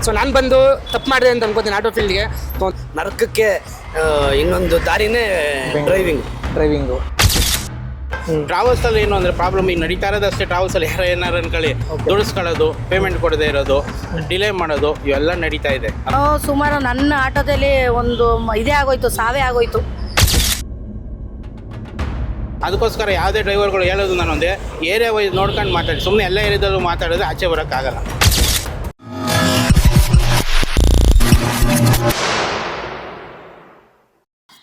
So ನಾನು ಬಂದು ತಪ್ಪು ಮಾಡಿದೆ ಅಂತ ಅನ್ಕೋತೀನಿ ಆಟೋ ಫೀಲ್ಡ್ಗೆ. ನರಕಕ್ಕೆ ಇನ್ನೊಂದು ದಾರಿನೇ ಡ್ರೈವಿಂಗು. ಟ್ರಾವೆಲ್ಸಲ್ಲಿ ಏನು ಅಂದರೆ ಪ್ರಾಬ್ಲಮ್ ಈಗ ನಡೀತಾ ಇರೋದಷ್ಟೇ. ಟ್ರಾವೆಲ್ಸಲ್ಲಿ ಏನಾರು ಅನ್ಕೊಳ್ಳಿ ದುಡಿಸ್ಕೊಳ್ಳೋದು, ಪೇಮೆಂಟ್ ಕೊಡದೇ ಇರೋದು, ಡಿಲೇ ಮಾಡೋದು ಇವೆಲ್ಲ ನಡೀತಾ ಇದೆ. ಸುಮಾರು ನನ್ನ ಆಟೋದಲ್ಲಿ ಒಂದು ಇದೇ ಆಗೋಯ್ತು, ಸಾವೇ ಆಗೋಯ್ತು. ಅದಕ್ಕೋಸ್ಕರ ಯಾವುದೇ ಡ್ರೈವರ್ಗಳು ಹೇಳೋದು ನಾನು ಒಂದೇ, ಏರಿಯಾ ವೈಸ್ ನೋಡ್ಕೊಂಡು ಮಾತಾಡಿ. ಸುಮ್ಮನೆ ಎಲ್ಲ ಏರಿಯಾದಲ್ಲೂ ಮಾತಾಡಿದ್ರೆ ಆಚೆ ಬರೋಕ್ಕಾಗಲ್ಲ.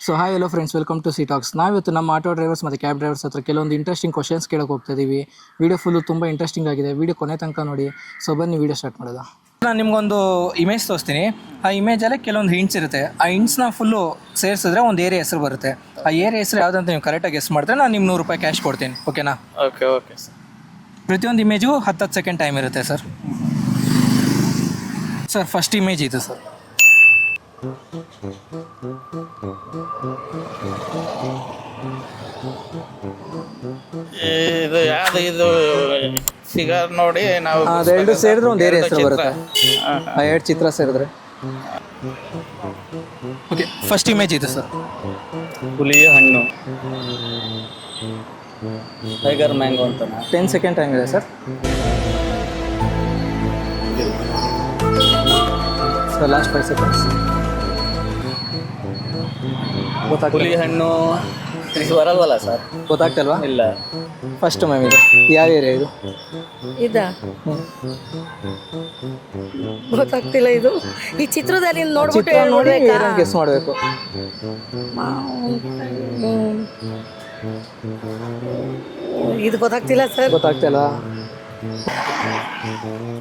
So hi hello friends, welcome to C talks. ನಾವಿವತ್ತು ನಮ್ಮ ಆಟೋ ಡ್ರೈವರ್ಸ್ ಮತ್ತು ಕ್ಯಾಬ್ ಡ್ರೈವರ್ಸ್ ಹತ್ರ ಕೆಲವೊಂದು ಇಂಟ್ರೆಸ್ಟಿಂಗ್ ಕ್ವಶನ್ಸ್ ಕೇಳೋಕೆ ಹೋಗ್ತಾ ಇದ್ದೀವಿ. ವಿಡಿಯೋ ಫುಲ್ಲು ತುಂಬ ಇಂಟ್ರೆಸ್ಟಿಂಗ್ ಆಗಿದೆ. ವಿಡಿಯೋ ಕೊನೆ ತನಕ ನೋಡಿ. ಸೊ ಬನ್ನಿ ವಿಡಿಯೋ ಸ್ಟಾರ್ಟ್ ಮಾಡೋದು. ನಾನು ನಿಮ್ಗೊಂದು ಇಮೇಜ್ ತೋರಿಸ್ತೀನಿ. ಆ ಇಮೇಜಲ್ಲೇ ಕೆಲವೊಂದು ಹಿಂಟ್ಸ್ ಇರುತ್ತೆ. ಆ ಹಿಂಟ್ಸ್ನ ಫುಲ್ಲು ಸೇರಿಸಿದ್ರೆ ಒಂದು ಏರಿಯಾ ಹೆಸರು ಬರುತ್ತೆ. ಆ ಏರಿಯಾ ಹೆಸರು ಯಾವುದಂತ ನೀವು ಕರೆಕ್ಟಾಗಿ ಗೆಸ್ ಮಾಡಿದ್ರೆ ನಾನು ನಿಮ್ಮ ₹100 ಕ್ಯಾಶ್ ಕೊಡ್ತೀನಿ. ಓಕೆನಾ? Okay sir. ಪ್ರತಿಯೊಂದು ಇಮೇಜು 10 ಸೆಕೆಂಡ್ ಟೈಮ್ ಇರುತ್ತೆ ಸರ್. ಫಸ್ಟ್ ಇಮೇಜ್ ಇದು ಸರ್. ಇದು ಯಾವುದು ಇದು ಫಿಗರ್ ನೋಡಿ ನಾವು ಅದೆರಡು ಸೇರಿದ್ರೆ ಒಂದು ಏರಿಯಾ ಹೆಸರು ಬರುತ್ತೆ. ಆ ಎರಡು ಚಿತ್ರ ಸೇರಿದ್ರೆ. ಓಕೆ, ಫಸ್ಟ್ ಇಮೇಜ್ ಇದು ಸರ್. ಹುಲಿಯ ಹಣ್ಣು, ಟೈಗರ್ ಮ್ಯಾಂಗೋ ಅಂತ. 10 ಸೆಕೆಂಡ್ ಟೈಮ್ ಇದೆ ಸರ್. Last 5 seconds. ಹುಲಿ ಹಣ್ಣು ಬರಲ್ವಲ್ಲ ಸರ್? ಗೊತ್ತಾಗ್ತಲ್ವಾ? ಇಲ್ಲ. ಫಸ್ಟ್ ಮ್ಯಾಮ್ ಇದು ಯಾವ ಏರಿಯಾ ಇದು? ಗೊತ್ತಾಗ್ತಿಲ್ಲ. ಇದು ಈ ಚಿತ್ರದಲ್ಲಿ ನೋಡ್ಬಿಟ್ಟು ಚಿತ್ರ ನೋಡಿ ಗೆಸ್ ಮಾಡಬೇಕು. ಇದು ಗೊತ್ತಾಗ್ತಿಲ್ಲ ಸರ್. ಗೊತ್ತಾಗ್ತಿಲ್ಲ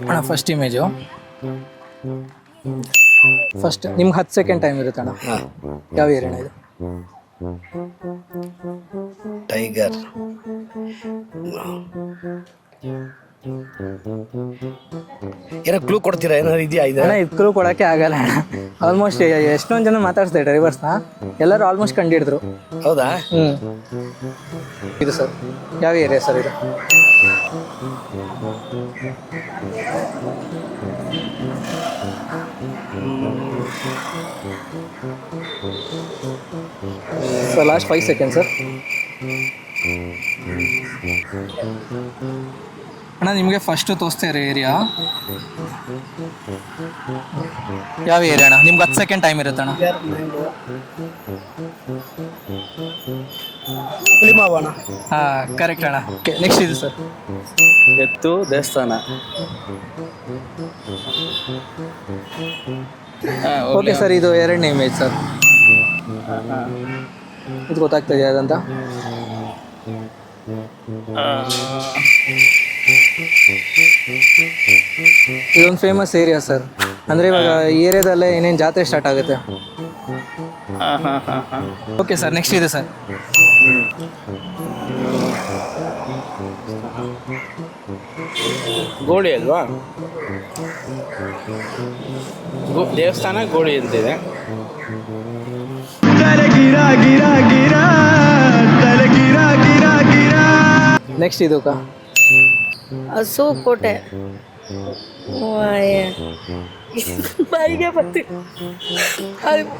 ಅಣ್ಣ. ಫಸ್ಟ್ ಇಮೇಜು ಫಸ್ಟ್ ನಿಮ್ಗೆ 10 ಸೆಕೆಂಡ್ ಟೈಮ್ ಇರುತ್ತೆ ಅಣ್ಣ. ಯಾವ ಏರಿಯಾ ಇದು? ಟೈಗರ್. ಏನೋ ಕ್ಲೂ ಕೊಡ್ತೀರಾ? ಏನಾದ್ರು ಇದೆಯಾ? ಅಣ್ಣ ಇದು ಕ್ಲೂ ಕೊಡೋಕ್ಕೆ ಆಗಲ್ಲ ಅಣ್ಣ. ಆಲ್ಮೋಸ್ಟ್ ಎಷ್ಟೊಂದು ಜನ ಮಾತಾಡ್ತಾರೆ ಡ್ರೈವರ್ಸ್ನ, ಎಲ್ಲರೂ ಆಲ್ಮೋಸ್ಟ್ ಕಂಡಿಡಿದ್ರು. ಹೌದಾ? ಇದು ಸರ್ ಯಾವ ಏರಿಯಾ ಸರ್ ಇದು? Sir last 5 second sir. ಅಣ್ಣ ನಿಮಗೆ ಫಸ್ಟು ತೋರಿಸ್ತಾ ಇರೋ ಏರಿಯಾ ಯಾವ ಏರಿಯಾ ಅಣ್ಣ? ನಿಮ್ಗೆ 10 ಸೆಕೆಂಡ್ ಟೈಮ್ ಇರುತ್ತೆ ಅಣ್ಣ. ಹಾಂ, ಕರೆಕ್ಟ್ ಅಣ್ಣ. ನೆಕ್ಸ್ಟ್ ಇದು ಸರ್. ಎತ್ತು ದೇವಸ್ಥಾನ. ಓಕೆ ಸರ್, ಇದು ಎರಡನೇ ಇಮೇಜ್ ಸರ್. ಇದು ಗೊತ್ತಾಗ್ತಾ ಇದೆಯಾ ಅದಂತ? ಇದೊಂದು ಫೇಮಸ್ ಏರಿಯಾ ಸರ್. ಅಂದರೆ ಇವಾಗ ಈ ಏರಿಯಾದಲ್ಲೇ ಏನೇನು ಜಾತ್ರೆ ಸ್ಟಾರ್ಟ್ ಆಗುತ್ತೆ. ಓಕೆ ಸರ್, ನೆಕ್ಸ್ಟ್ ಇದೆ ಸರ್. ಗೋಳಿ ಅಲ್ವಾ? ದೇವಸ್ಥಾನ ಗೋಳಿ ಅಂತಿದೆ. ನೆಕ್ಸ್ಟ್ ಇದು ಹಸು ಕೋಟೆ. ಬಾಯಿಗೆ ಬರ್ತೀವಿ.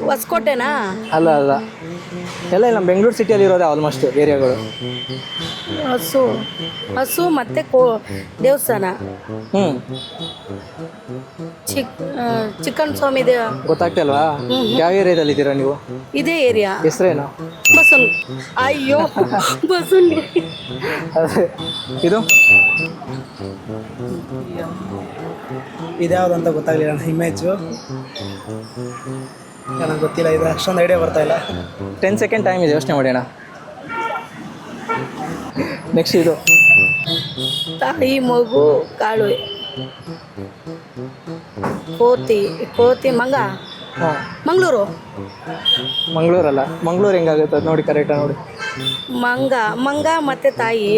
ಹೊಸಕೋಟೆನಾ? ಅಲ್ಲ ಅಲ್ಲ, ಎಲ್ಲ ನಮ್ಮ ಬೆಂಗಳೂರು ಸಿಟಿಯಲ್ಲಿ ಇರೋದೇ ಆಲ್ಮೋಸ್ಟ್ ಏರಿಯಾಗಳು. ಹಸು ಮತ್ತೆ ದೇವಸ್ಥಾನ. ಚಿಕ್ಕನ್ ಸ್ವಾಮಿ ಗೊತ್ತಾಗ್ತಲ್ವಾ? ಯಾವ ಏರಿಯಾದಲ್ಲಿ ಇದ್ದೀರಾ ನೀವು? ಇದೇ ಏರಿಯಾ. ಹೆಸರೇನು? ಬಸವನ್. ಅಯ್ಯೋ ಬಸವನ್. ಇದು ಇದ್ಯಾವುದಂತ ಗೊತ್ತಾಗಲಿಲ್ಲ ಇಮೇಜು. ನನಗೆ ಗೊತ್ತಿಲ್ಲ, ಇದು ಅಷ್ಟೊಂದು ಐಡಿಯಾ ಬರ್ತಾ ಇಲ್ಲ. 10 ಸೆಕೆಂಡ್ ಟೈಮ್ ಇದೆ, ಯೋಚನೆ ಮಾಡೋಣ. ನೆಕ್ಸ್ಟ್ ಇದು ತಾಯಿ ಮಗು ಕಾಳು. ಕೋತಿ ಮಂಗ. ಹಾಂ, ಮಂಗಳೂರಲ್ಲ. ಮಂಗಳೂರು ಹೆಂಗಾಗುತ್ತೆ ಅದು ನೋಡಿ, ಕರೆಕ್ಟಾಗಿ ನೋಡಿ. ಮಂಗ ಮತ್ತೆ ತಾಯಿ.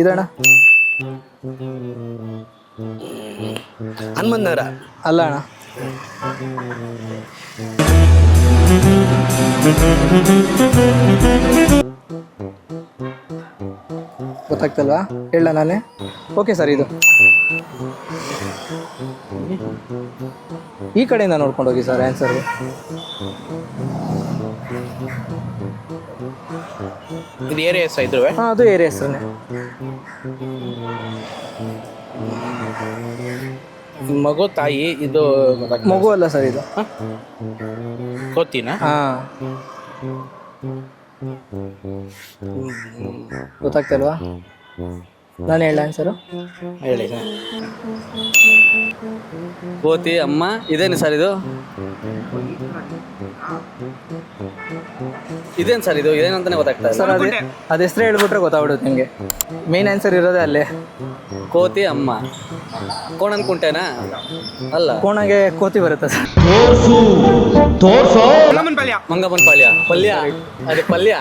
ಇದಣ್ಣ ಹನುಮಂತನಗರ. ಅಲ್ಲ ಅಣ್ಣ. ಗೊತ್ತಾಗ್ತಲ್ವಾ? ಹೇಳ ನಾನೇ. ಓಕೆ ಸರ್, ಇದು ಈ ಕಡೆಯಿಂದ ನೋಡ್ಕೊಂಡು ಹೋಗಿ ಸರ್ ಆನ್ಸರ್. ಇದು ಏರಿಯಾ ಹೆಸರು ಇದ್ರುವೆ. ಹಾಂ, ಅದು ಏರಿಯಾ ಹೆಸರೇ. ಮಗು ತಾಯಿ ಇದು ಮಗು ಅಲ್ಲ ಸರ್ ಇದು. ಕೋತಿನ. ಹಾಂ, ಗೊತ್ತಾಗ್ತಲ್ವಾ? ನಾನು ಹೇಳ ಆನ್ಸರು. ಹೇಳಿ ಸರ್. ಕೋತಿ ಅಮ್ಮ ಇದೇನು ಸರ್ ಇದು? ಇದೇನು ಸರ್ ಇದು? ಇದೇನಂತಾನೆ ಗೊತ್ತಾಗ್ತಾ ಇಲ್ಲ ಸರ್ ಅದು ಹೆಸರು ಹೇಳ್ಬಿಟ್ರೆ ಗೊತ್ತಾಗ್ಬಿಡುತ್ತೆ ನಿಮಗೆ. ಮೇನ್ ಆನ್ಸರ್ ಇರೋದೇ ಅಲ್ಲೇ. ಕೋತಿ ಅಮ್ಮ ಕೋಣನ್ ಕುಂಟೆನಾ? ಅಲ್ಲ, ಕೋಣಗೆ ಕೋತಿ ಬರುತ್ತೆ ಸರ್. ಮಂಗಮ್ಮನ ಪಾಳ್ಯ. ಪಲ್ಯ, ಅದೇ ಪಲ್ಯ.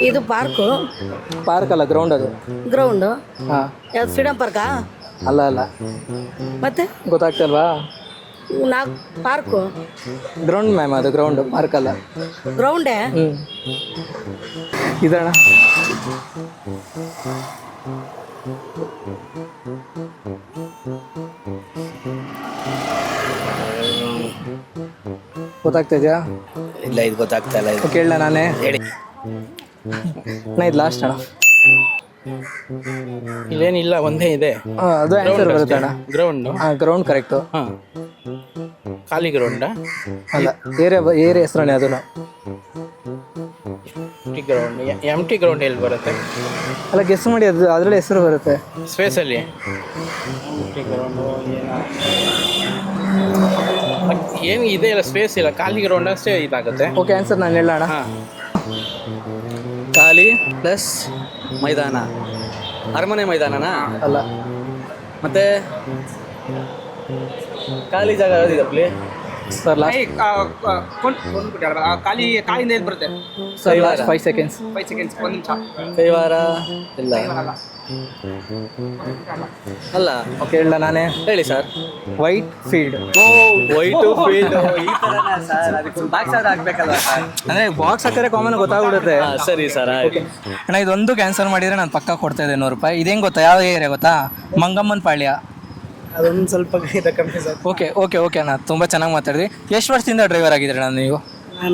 ಇದು ಪಾರ್ಕು, ಪಾರ್ಕ್ ಅಲ್ಲ, ಗ್ರೌಂಡ್ ಅದು. ಗ್ರೌಂಡು. ಹಾಂ, ಯಾವ್ದು ಫ್ರೀಡಮ್ ಪಾರ್ಕಾ? ಅಲ್ಲ ಅಲ್ಲ, ಮತ್ತೆ ಗೊತ್ತಾಗ್ತಲ್ವಾ? ಪಾರ್ಕು ಗ್ರೌಂಡ್ ಮ್ಯಾಮ್, ಅದು ಗ್ರೌಂಡ್, ಪಾರ್ಕ್ ಅಲ್ಲ. ಗ್ರೌಂಡೇ. ಹ್ಞೂ, ಇದಣ್ಣ. ಗೊತ್ತಾಗ್ತಾ ಇದೆಯಾ? ಇಲ್ಲ, ಇದು ಗೊತ್ತಾಗ್ತಾ ಇಲ್ಲ. ಇದು ಕೇಳಲ್ಲ ನಾನೇ. ಹೇಳಿ. ನಾ ಇದು ಲಾಸ್ಟ್ ಅಣ್ಣ. ಇಲ್ಲೇನಿಲ್ಲ, ಒಂದೇ ಇದೆ. ಹಾಂ, ಅದು ಆನ್ಸರ್ ಬರುತ್ತೆ ಅಣ್ಣ. ಗ್ರೌಂಡು. ಹಾಂ, ಗ್ರೌಂಡ್ ಕರೆಕ್ಟು. ಹಾಂ, ಖಾಲಿ ಗ್ರೌಂಡಾ? ಅಲ್ಲ, ಏರಿಯಾ ಹೆಸರೇ ಅದನ್ನು. ಗ್ರೌಂಡ್. ಎಮ್ ಟಿ ಗ್ರೌಂಡ್ ಎಲ್ಲಿ ಬರುತ್ತೆ? ಅಲ್ಲ, ಗೆಸ್ ಮಾಡಿ, ಅದು ಅದರಲ್ಲಿ ಹೆಸರು ಬರುತ್ತೆ. ಸ್ಪೇಸಲ್ಲಿ ಗ್ರೌಂಡು ಏನು ಇದೆ ಇಲ್ಲ, ಸ್ಪೇಸ್ ಇಲ್ಲ, ಖಾಲಿ ಗ್ರೌಂಡ್ ಅಷ್ಟೇ ಇದಾಗುತ್ತೆ. ಓಕೆ, ಆನ್ಸರ್ ನಾನು ಹೇಳೋಣ. ಹಾಂ, ಖಾಲಿ ಪ್ಲಸ್ ಮೈದಾನ. ಅರಮನೆ ಮೈದಾನನಾ? ಅಲ್ಲ, ಮತ್ತೆ ಖಾಲಿ ಜಾಗ ಯಾವ್ದಿದಪ್ಪಲಿ? Sir last. ಕಾಲಿಂದ ಏನು ಬರುತ್ತೆ? Sir last 5 seconds. 5 ಸೆಕೆಂಡ್ಸ್, 1 ನಿಮಿಷ. ಕೈವಾರ ಇಲ್ಲ. ಅಲ್ಲ, ಓಕೆ, ಹೇಳ ನಾನೇ. ಹೇಳಿ sir. White field. White field ಈ ಥರನಾ ಸರ್? ಅದಕ್ಕೆ ಬಾಕ್ಸ್ ಆಡ್ ಹಾಕ್ಬೇಕಲ್ವ ಸರ್? ಅಂದರೆ ಬಾಕ್ಸ್ ಹಾಕಿದ್ರೆ ಕಾಮನ್ ಗೊತ್ತಾಗ್ಬಿಡುತ್ತೆ. ಸರಿ ಸರ್, ಆಯ್ತು. ಅಣ್ಣ, ಇದೊಂದು ಕ್ಯಾನ್ಸಲ್ ಮಾಡಿದರೆ ನಾನು ಪಕ್ಕ ಕೊಡ್ತಾ ಇದ್ದೆ 100 ರೂಪಾಯಿ. ಇದೇನು ಗೊತ್ತಾ? ಯಾವ ಏರಿಯಾ ಗೊತ್ತಾ? ಮಂಗಮ್ಮನ ಪಾಳ್ಯ. ಅದೊಂದು ಸ್ವಲ್ಪ ಕನ್ಫ್ಯೂಸ್ ಆಯ್ತು. ಓಕೆ ಅಣ್ಣ, ತುಂಬ ಚೆನ್ನಾಗಿ ಮಾತಾಡಿದ್ರಿ. ಎಷ್ಟು ವರ್ಷದಿಂದ ಡ್ರೈವರ್ ಆಗಿದ್ರಿ ಅಣ್ಣ ನೀವು?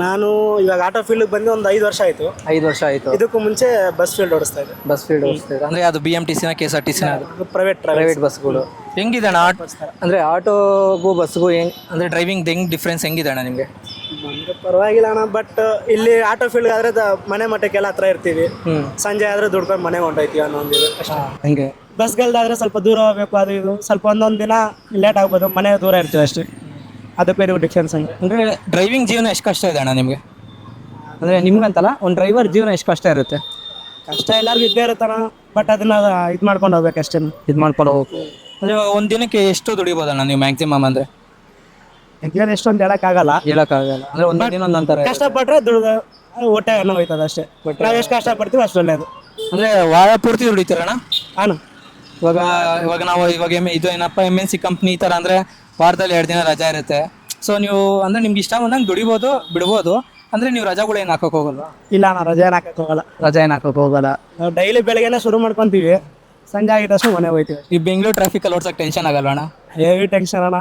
ನಾನು ಇವಾಗ ಆಟೋ ಫೀಲ್ಡ್ ಬಂದು ಒಂದು 5 ವರ್ಷ ಆಯಿತು. 5 ವರ್ಷ ಆಯಿತು. ಇದಕ್ಕೂ ಮುಂಚೆ ಬಸ್ ಫೀಲ್ಡ್ ಓಡಿಸ್ತಾ ಇದ್ದೆ. ಬಸ್ ಫೀಲ್ಡ್ ಓಡಿಸ್ತಾ ಇದ್ದೆ. ಅಂದರೆ ಅದು BMTCನ KSRTCನ? ಅದು ಪ್ರೈವೇಟ್ ಬಸ್ಗಳು. ಹೆಂಗಿದೆ ಅಣ್ಣ ಅಂದರೆ ಆಟೋಗೂ ಬಸ್ಗೂ ಅಂದರೆ ಡ್ರೈವಿಂಗ್ ಡಿಫ್ರೆನ್ಸ್ ಹೆಂಗಿದೆ ಅಣ್ಣ ನಿಮಗೆ? ಪರವಾಗಿಲ್ಲ ಅಣ್ಣ, ಬಟ್ ಇಲ್ಲಿ ಆಟೋ ಫೀಲ್ಡ್ ಆದರೆ ಮನೆ ಮಟ್ಟಕ್ಕೆಲ್ಲ ಹತ್ರ ಇರ್ತೀವಿ. ಸಂಜೆ ಆದರೆ ದುಡ್ಕೊಂಡು ಮನೆಗೆ ಹೊಂಟೋಯ್ತೀವಿ ಅನ್ನೋ ಒಂದಿದೆ ಅಷ್ಟೇ. ಹಂಗೆ ಬಸ್ಗಳ್ದಾದ್ರೆ ಸ್ವಲ್ಪ ದೂರ ಹೋಗ್ಬೇಕು, ಅದು ಇದು ಸ್ವಲ್ಪ ಒಂದೊಂದು ದಿನ ಲೇಟ್ ಆಗ್ಬೋದು, ಮನೆ ದೂರ ಇರ್ತೀವಿ ಅಷ್ಟೇ. ಅದಕ್ಕೆ ಬೇರೆ ಡಿಫ್ರೆನ್ಸ್ ಹಂಗೆ. ಅಂದರೆ ಡ್ರೈವಿಂಗ್ ಜೀವನ ಎಷ್ಟು ಕಷ್ಟ ಇದೆ ಅಣ್ಣ ನಿಮಗೆ? ಅಂದರೆ ನಿಮ್ಗಂತಲ್ಲ, ಒಂದು ಡ್ರೈವರ್ ಜೀವನ ಎಷ್ಟು ಕಷ್ಟ ಇರುತ್ತೆ? ಕಷ್ಟ ಎಲ್ಲರಿಗೂ ಇದ್ದೇ ಇರುತ್ತಣ್ಣ, ಬಟ್ ಅದನ್ನ ಇದು ಮಾಡ್ಕೊಂಡು ಹೋಗ್ಬೇಕು ಅಷ್ಟೇ. ಇದು ಮಾಡ್ಕೊಂಡು ಹೋಗ್ಬೇಕು. ಅಂದರೆ ಒಂದು ದಿನಕ್ಕೆ ಎಷ್ಟು ದುಡಿಬೋದಣ್ಣ ನೀವು ಮ್ಯಾಕ್ಸಿಮಮ್? ಅಂದರೆ ಯಾಕಂದ್ರೆ ಎಷ್ಟೊಂದು ಹೇಳೋಕ್ಕಾಗಲ್ಲ. ಅಂದರೆ ಒಂದು ದಿನ ಒಂದೊಂಥರ. ಕಷ್ಟಪಟ್ಟರೆ ದುಡ್ದು ಹೊಟ್ಟೆ ಅನ್ನೋ ಹೋಯ್ತದೆ ಅಷ್ಟೇ. ನಾವು ಎಷ್ಟು ಕಷ್ಟಪಡ್ತೀವಿ ಅಷ್ಟು ಒಳ್ಳೆಯದು. ಅಂದರೆ ವಾರ ಪೂರ್ತಿ ದುಡಿತೀರಣ್ಣ? ಅಣ್ಣ ಇವಾಗ ನಾವು ಇದು ಏನಪ್ಪ MNC ಕಂಪ್ನಿ ಈ ಥರ ಅಂದರೆ ವಾರದಲ್ಲಿ 2 ದಿನ ರಜಾ ಇರುತ್ತೆ. ಸೊ ನೀವು ಅಂದರೆ ನಿಮ್ಗೆ ಇಷ್ಟ ಬಂದಂಗೆ ದುಡಿಬೋದು, ಬಿಡ್ಬೋದು. ಅಂದರೆ ನೀವು ರಜಾಗಳು ಏನು ಹಾಕೋಕೆ ಹೋಗಲ್ವಾ? ಇಲ್ಲ ಅಣ್ಣ, ರಜೆ ಏನು ಹಾಕೋಕೆ ಹೋಗಲ್ಲ. ನಾವು ಡೈಲಿ ಬೆಳಗ್ಗೆನೇ ಶುರು ಮಾಡ್ಕೊತೀವಿ, ಸಂಜೆ ಆಗಿದ್ದಷ್ಟು ಮನೆ ಹೋಗ್ತೀವಿ. ಈ ಬೆಂಗಳೂರು ಟ್ರಾಫಿಕಲ್ಲಿ ಓಡ್ಸೋಕೆ ಟೆನ್ಷನ್ ಆಗಲ್ವ ಅಣ್ಣ? ಹೆವಿ ಟೆನ್ಷನ್ ಅಣ್ಣ.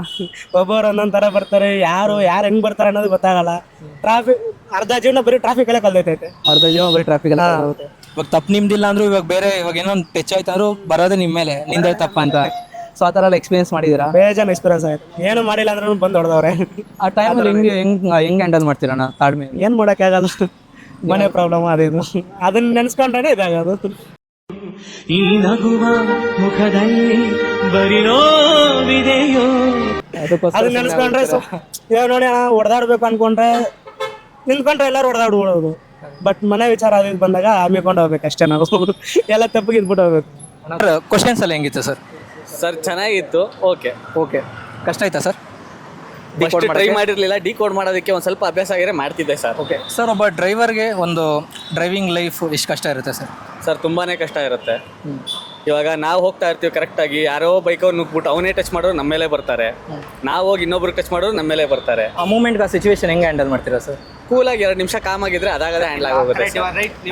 ಒಬ್ಬರು ಒಂದೊಂದು ಥರ ಬರ್ತಾರೆ, ಯಾರು ಹೆಂಗೆ ಬರ್ತಾರೆ ಅನ್ನೋದು ಗೊತ್ತಾಗಲ್ಲ. ಅರ್ಧ ಜೀವನ ಬರೀ ಟ್ರಾಫಿಕಲ್ಲೇ ಕಲ್ದೈತೈತೆ. ಟ್ರಾಫಿಕ್ ಎಲ್ಲ ಇವಾಗ ತಪ್ಪು ನಿಮ್ದಿಲ್ಲ ಅಂದ್ರೂ ಇವಾಗ ಏನೋ ಒಂದು ಟಚ್ ಆಯ್ತು ಅಂದ್ರೂ ಬರೋದೇ ನಿಮ್ಮ ಮೇಲೆ, ನಿಂದೆ ತಪ್ಪ ಅಂತ. ಸೊ ಆ ಥರ ಎಲ್ಲ ಎಕ್ಸ್ಪೀರಿಯನ್ಸ್ ಮಾಡಿದ್ದೀರಾ? ಬೇಜಾನ್ ಎಕ್ಸ್ಪೀರಿಯನ್ಸ್ ಆಯ್ತು. ಏನು ಮಾಡಿಲ್ಲ ಅಂದ್ರೂ ಬಂದು ಹೊಡೆದವ್ರೆ. ಆ ಟೈಮಲ್ಲಿ ಹೆಂಗೆ ಹ್ಯಾಂಡಲ್ ಮಾಡ್ತೀರಣ್ಣ ತಾಳ್ಮೆ? ಏನು ಮಾಡೋಕ್ಕಾಗಲ್ಲ, ಮನೆ ಪ್ರಾಬ್ಲಮ್ ಅದೇನು, ಅದನ್ನ ನೆನೆಸ್ಕೊಂಡ್ರೆ ಇದಾಗೋದು. ಈ ನಗುವ ಮುಖದಲ್ಲಿ ಬರೀ ನೋವಿದೆಯೋ ಅದನ್ನ ನೆನೆಸ್ಕೊಂಡ್ರೆ ಇವಾಗ ನೋಡಿ ಅಣ್ಣ, ಹೊಡೆದಾಡ್ಬೇಕು ಅನ್ಕೊಂಡ್ರೆ ನಿಂತ್ಕೊಂಡ್ರೆ ಎಲ್ಲರೂ ಹೊಡೆದಾಡ್ಬಿಡೋದು. ಬಟ್ ಮನೆ ವಿಚಾರ ಅದು ಬಂದಾಗ ಆಮೇಕೊಂಡು ಹೋಗ್ಬೇಕು ಅಷ್ಟೇ. ನಾವು ಎಲ್ಲ ತಪ್ಪಿಗೆ ಇದ್ಬಿಟ್ಟು ಹೋಗ್ಬೇಕು. ಕ್ವಶನ್ಸ್ ಎಲ್ಲ ಹೆಂಗಿತ್ತು ಸರ್? ಸರ್ ಚೆನ್ನಾಗಿತ್ತು. ಓಕೆ. ಕಷ್ಟ ಆಯ್ತಾ ಸರ್? ಫಸ್ಟ್ ಟ್ರೈ ಮಾಡಿರಲಿಲ್ಲ, ಡಿಕೋಡ್ ಮಾಡೋದಕ್ಕೆ ಒಂದು ಸ್ವಲ್ಪ ಅಭ್ಯಾಸ ಆಗಿದ್ರೆ ಮಾಡ್ತಿದ್ದೆ ಸರ್. ಓಕೆ ಸರ್, ಒಬ್ಬ ಡ್ರೈವರ್ಗೆ ಒಂದು ಡ್ರೈವಿಂಗ್ ಲೈಫ್ ಎಷ್ಟು ಕಷ್ಟ ಇರುತ್ತೆ ಸರ್? ಸರ್ ತುಂಬಾ ಕಷ್ಟ ಇರುತ್ತೆ. ಇವಾಗ ನಾವು ಹೋಗ್ತಾ ಇರ್ತೀವಿ ಕರೆಕ್ಟಾಗಿ, ಯಾರೋ ಬೈಕವ್ರು ನುಗ್ಬಿಟ್ಟು ಅವನೇ ಟಚ್ ಮಾಡೋರು ನಮ್ಮ ಮೇಲೆ ಬರ್ತಾರೆ, ನಾವು ಹೋಗಿ ಇನ್ನೊಬ್ರು ಟಚ್ ಮಾಡೋರು ನಮ್ಮ ಮೇಲೆ ಬರ್ತಾರೆ. ಆ ಮೂಮೆಂಟ್ಗೆ ಆ ಸಿಚುವೇಶನ್ ಹೆಂಗೆ ಹ್ಯಾಂಡಲ್ ಮಾಡ್ತೀರಾ ಸರ್? ಕೂಲಾಗಿ 2 ನಿಮಿಷ ಕಾಮ್ ಆಗಿದ್ರೆ ಅದಾಗದೇ ಹ್ಯಾಂಡಲ್ ಆಗೋಗುತ್ತೆ.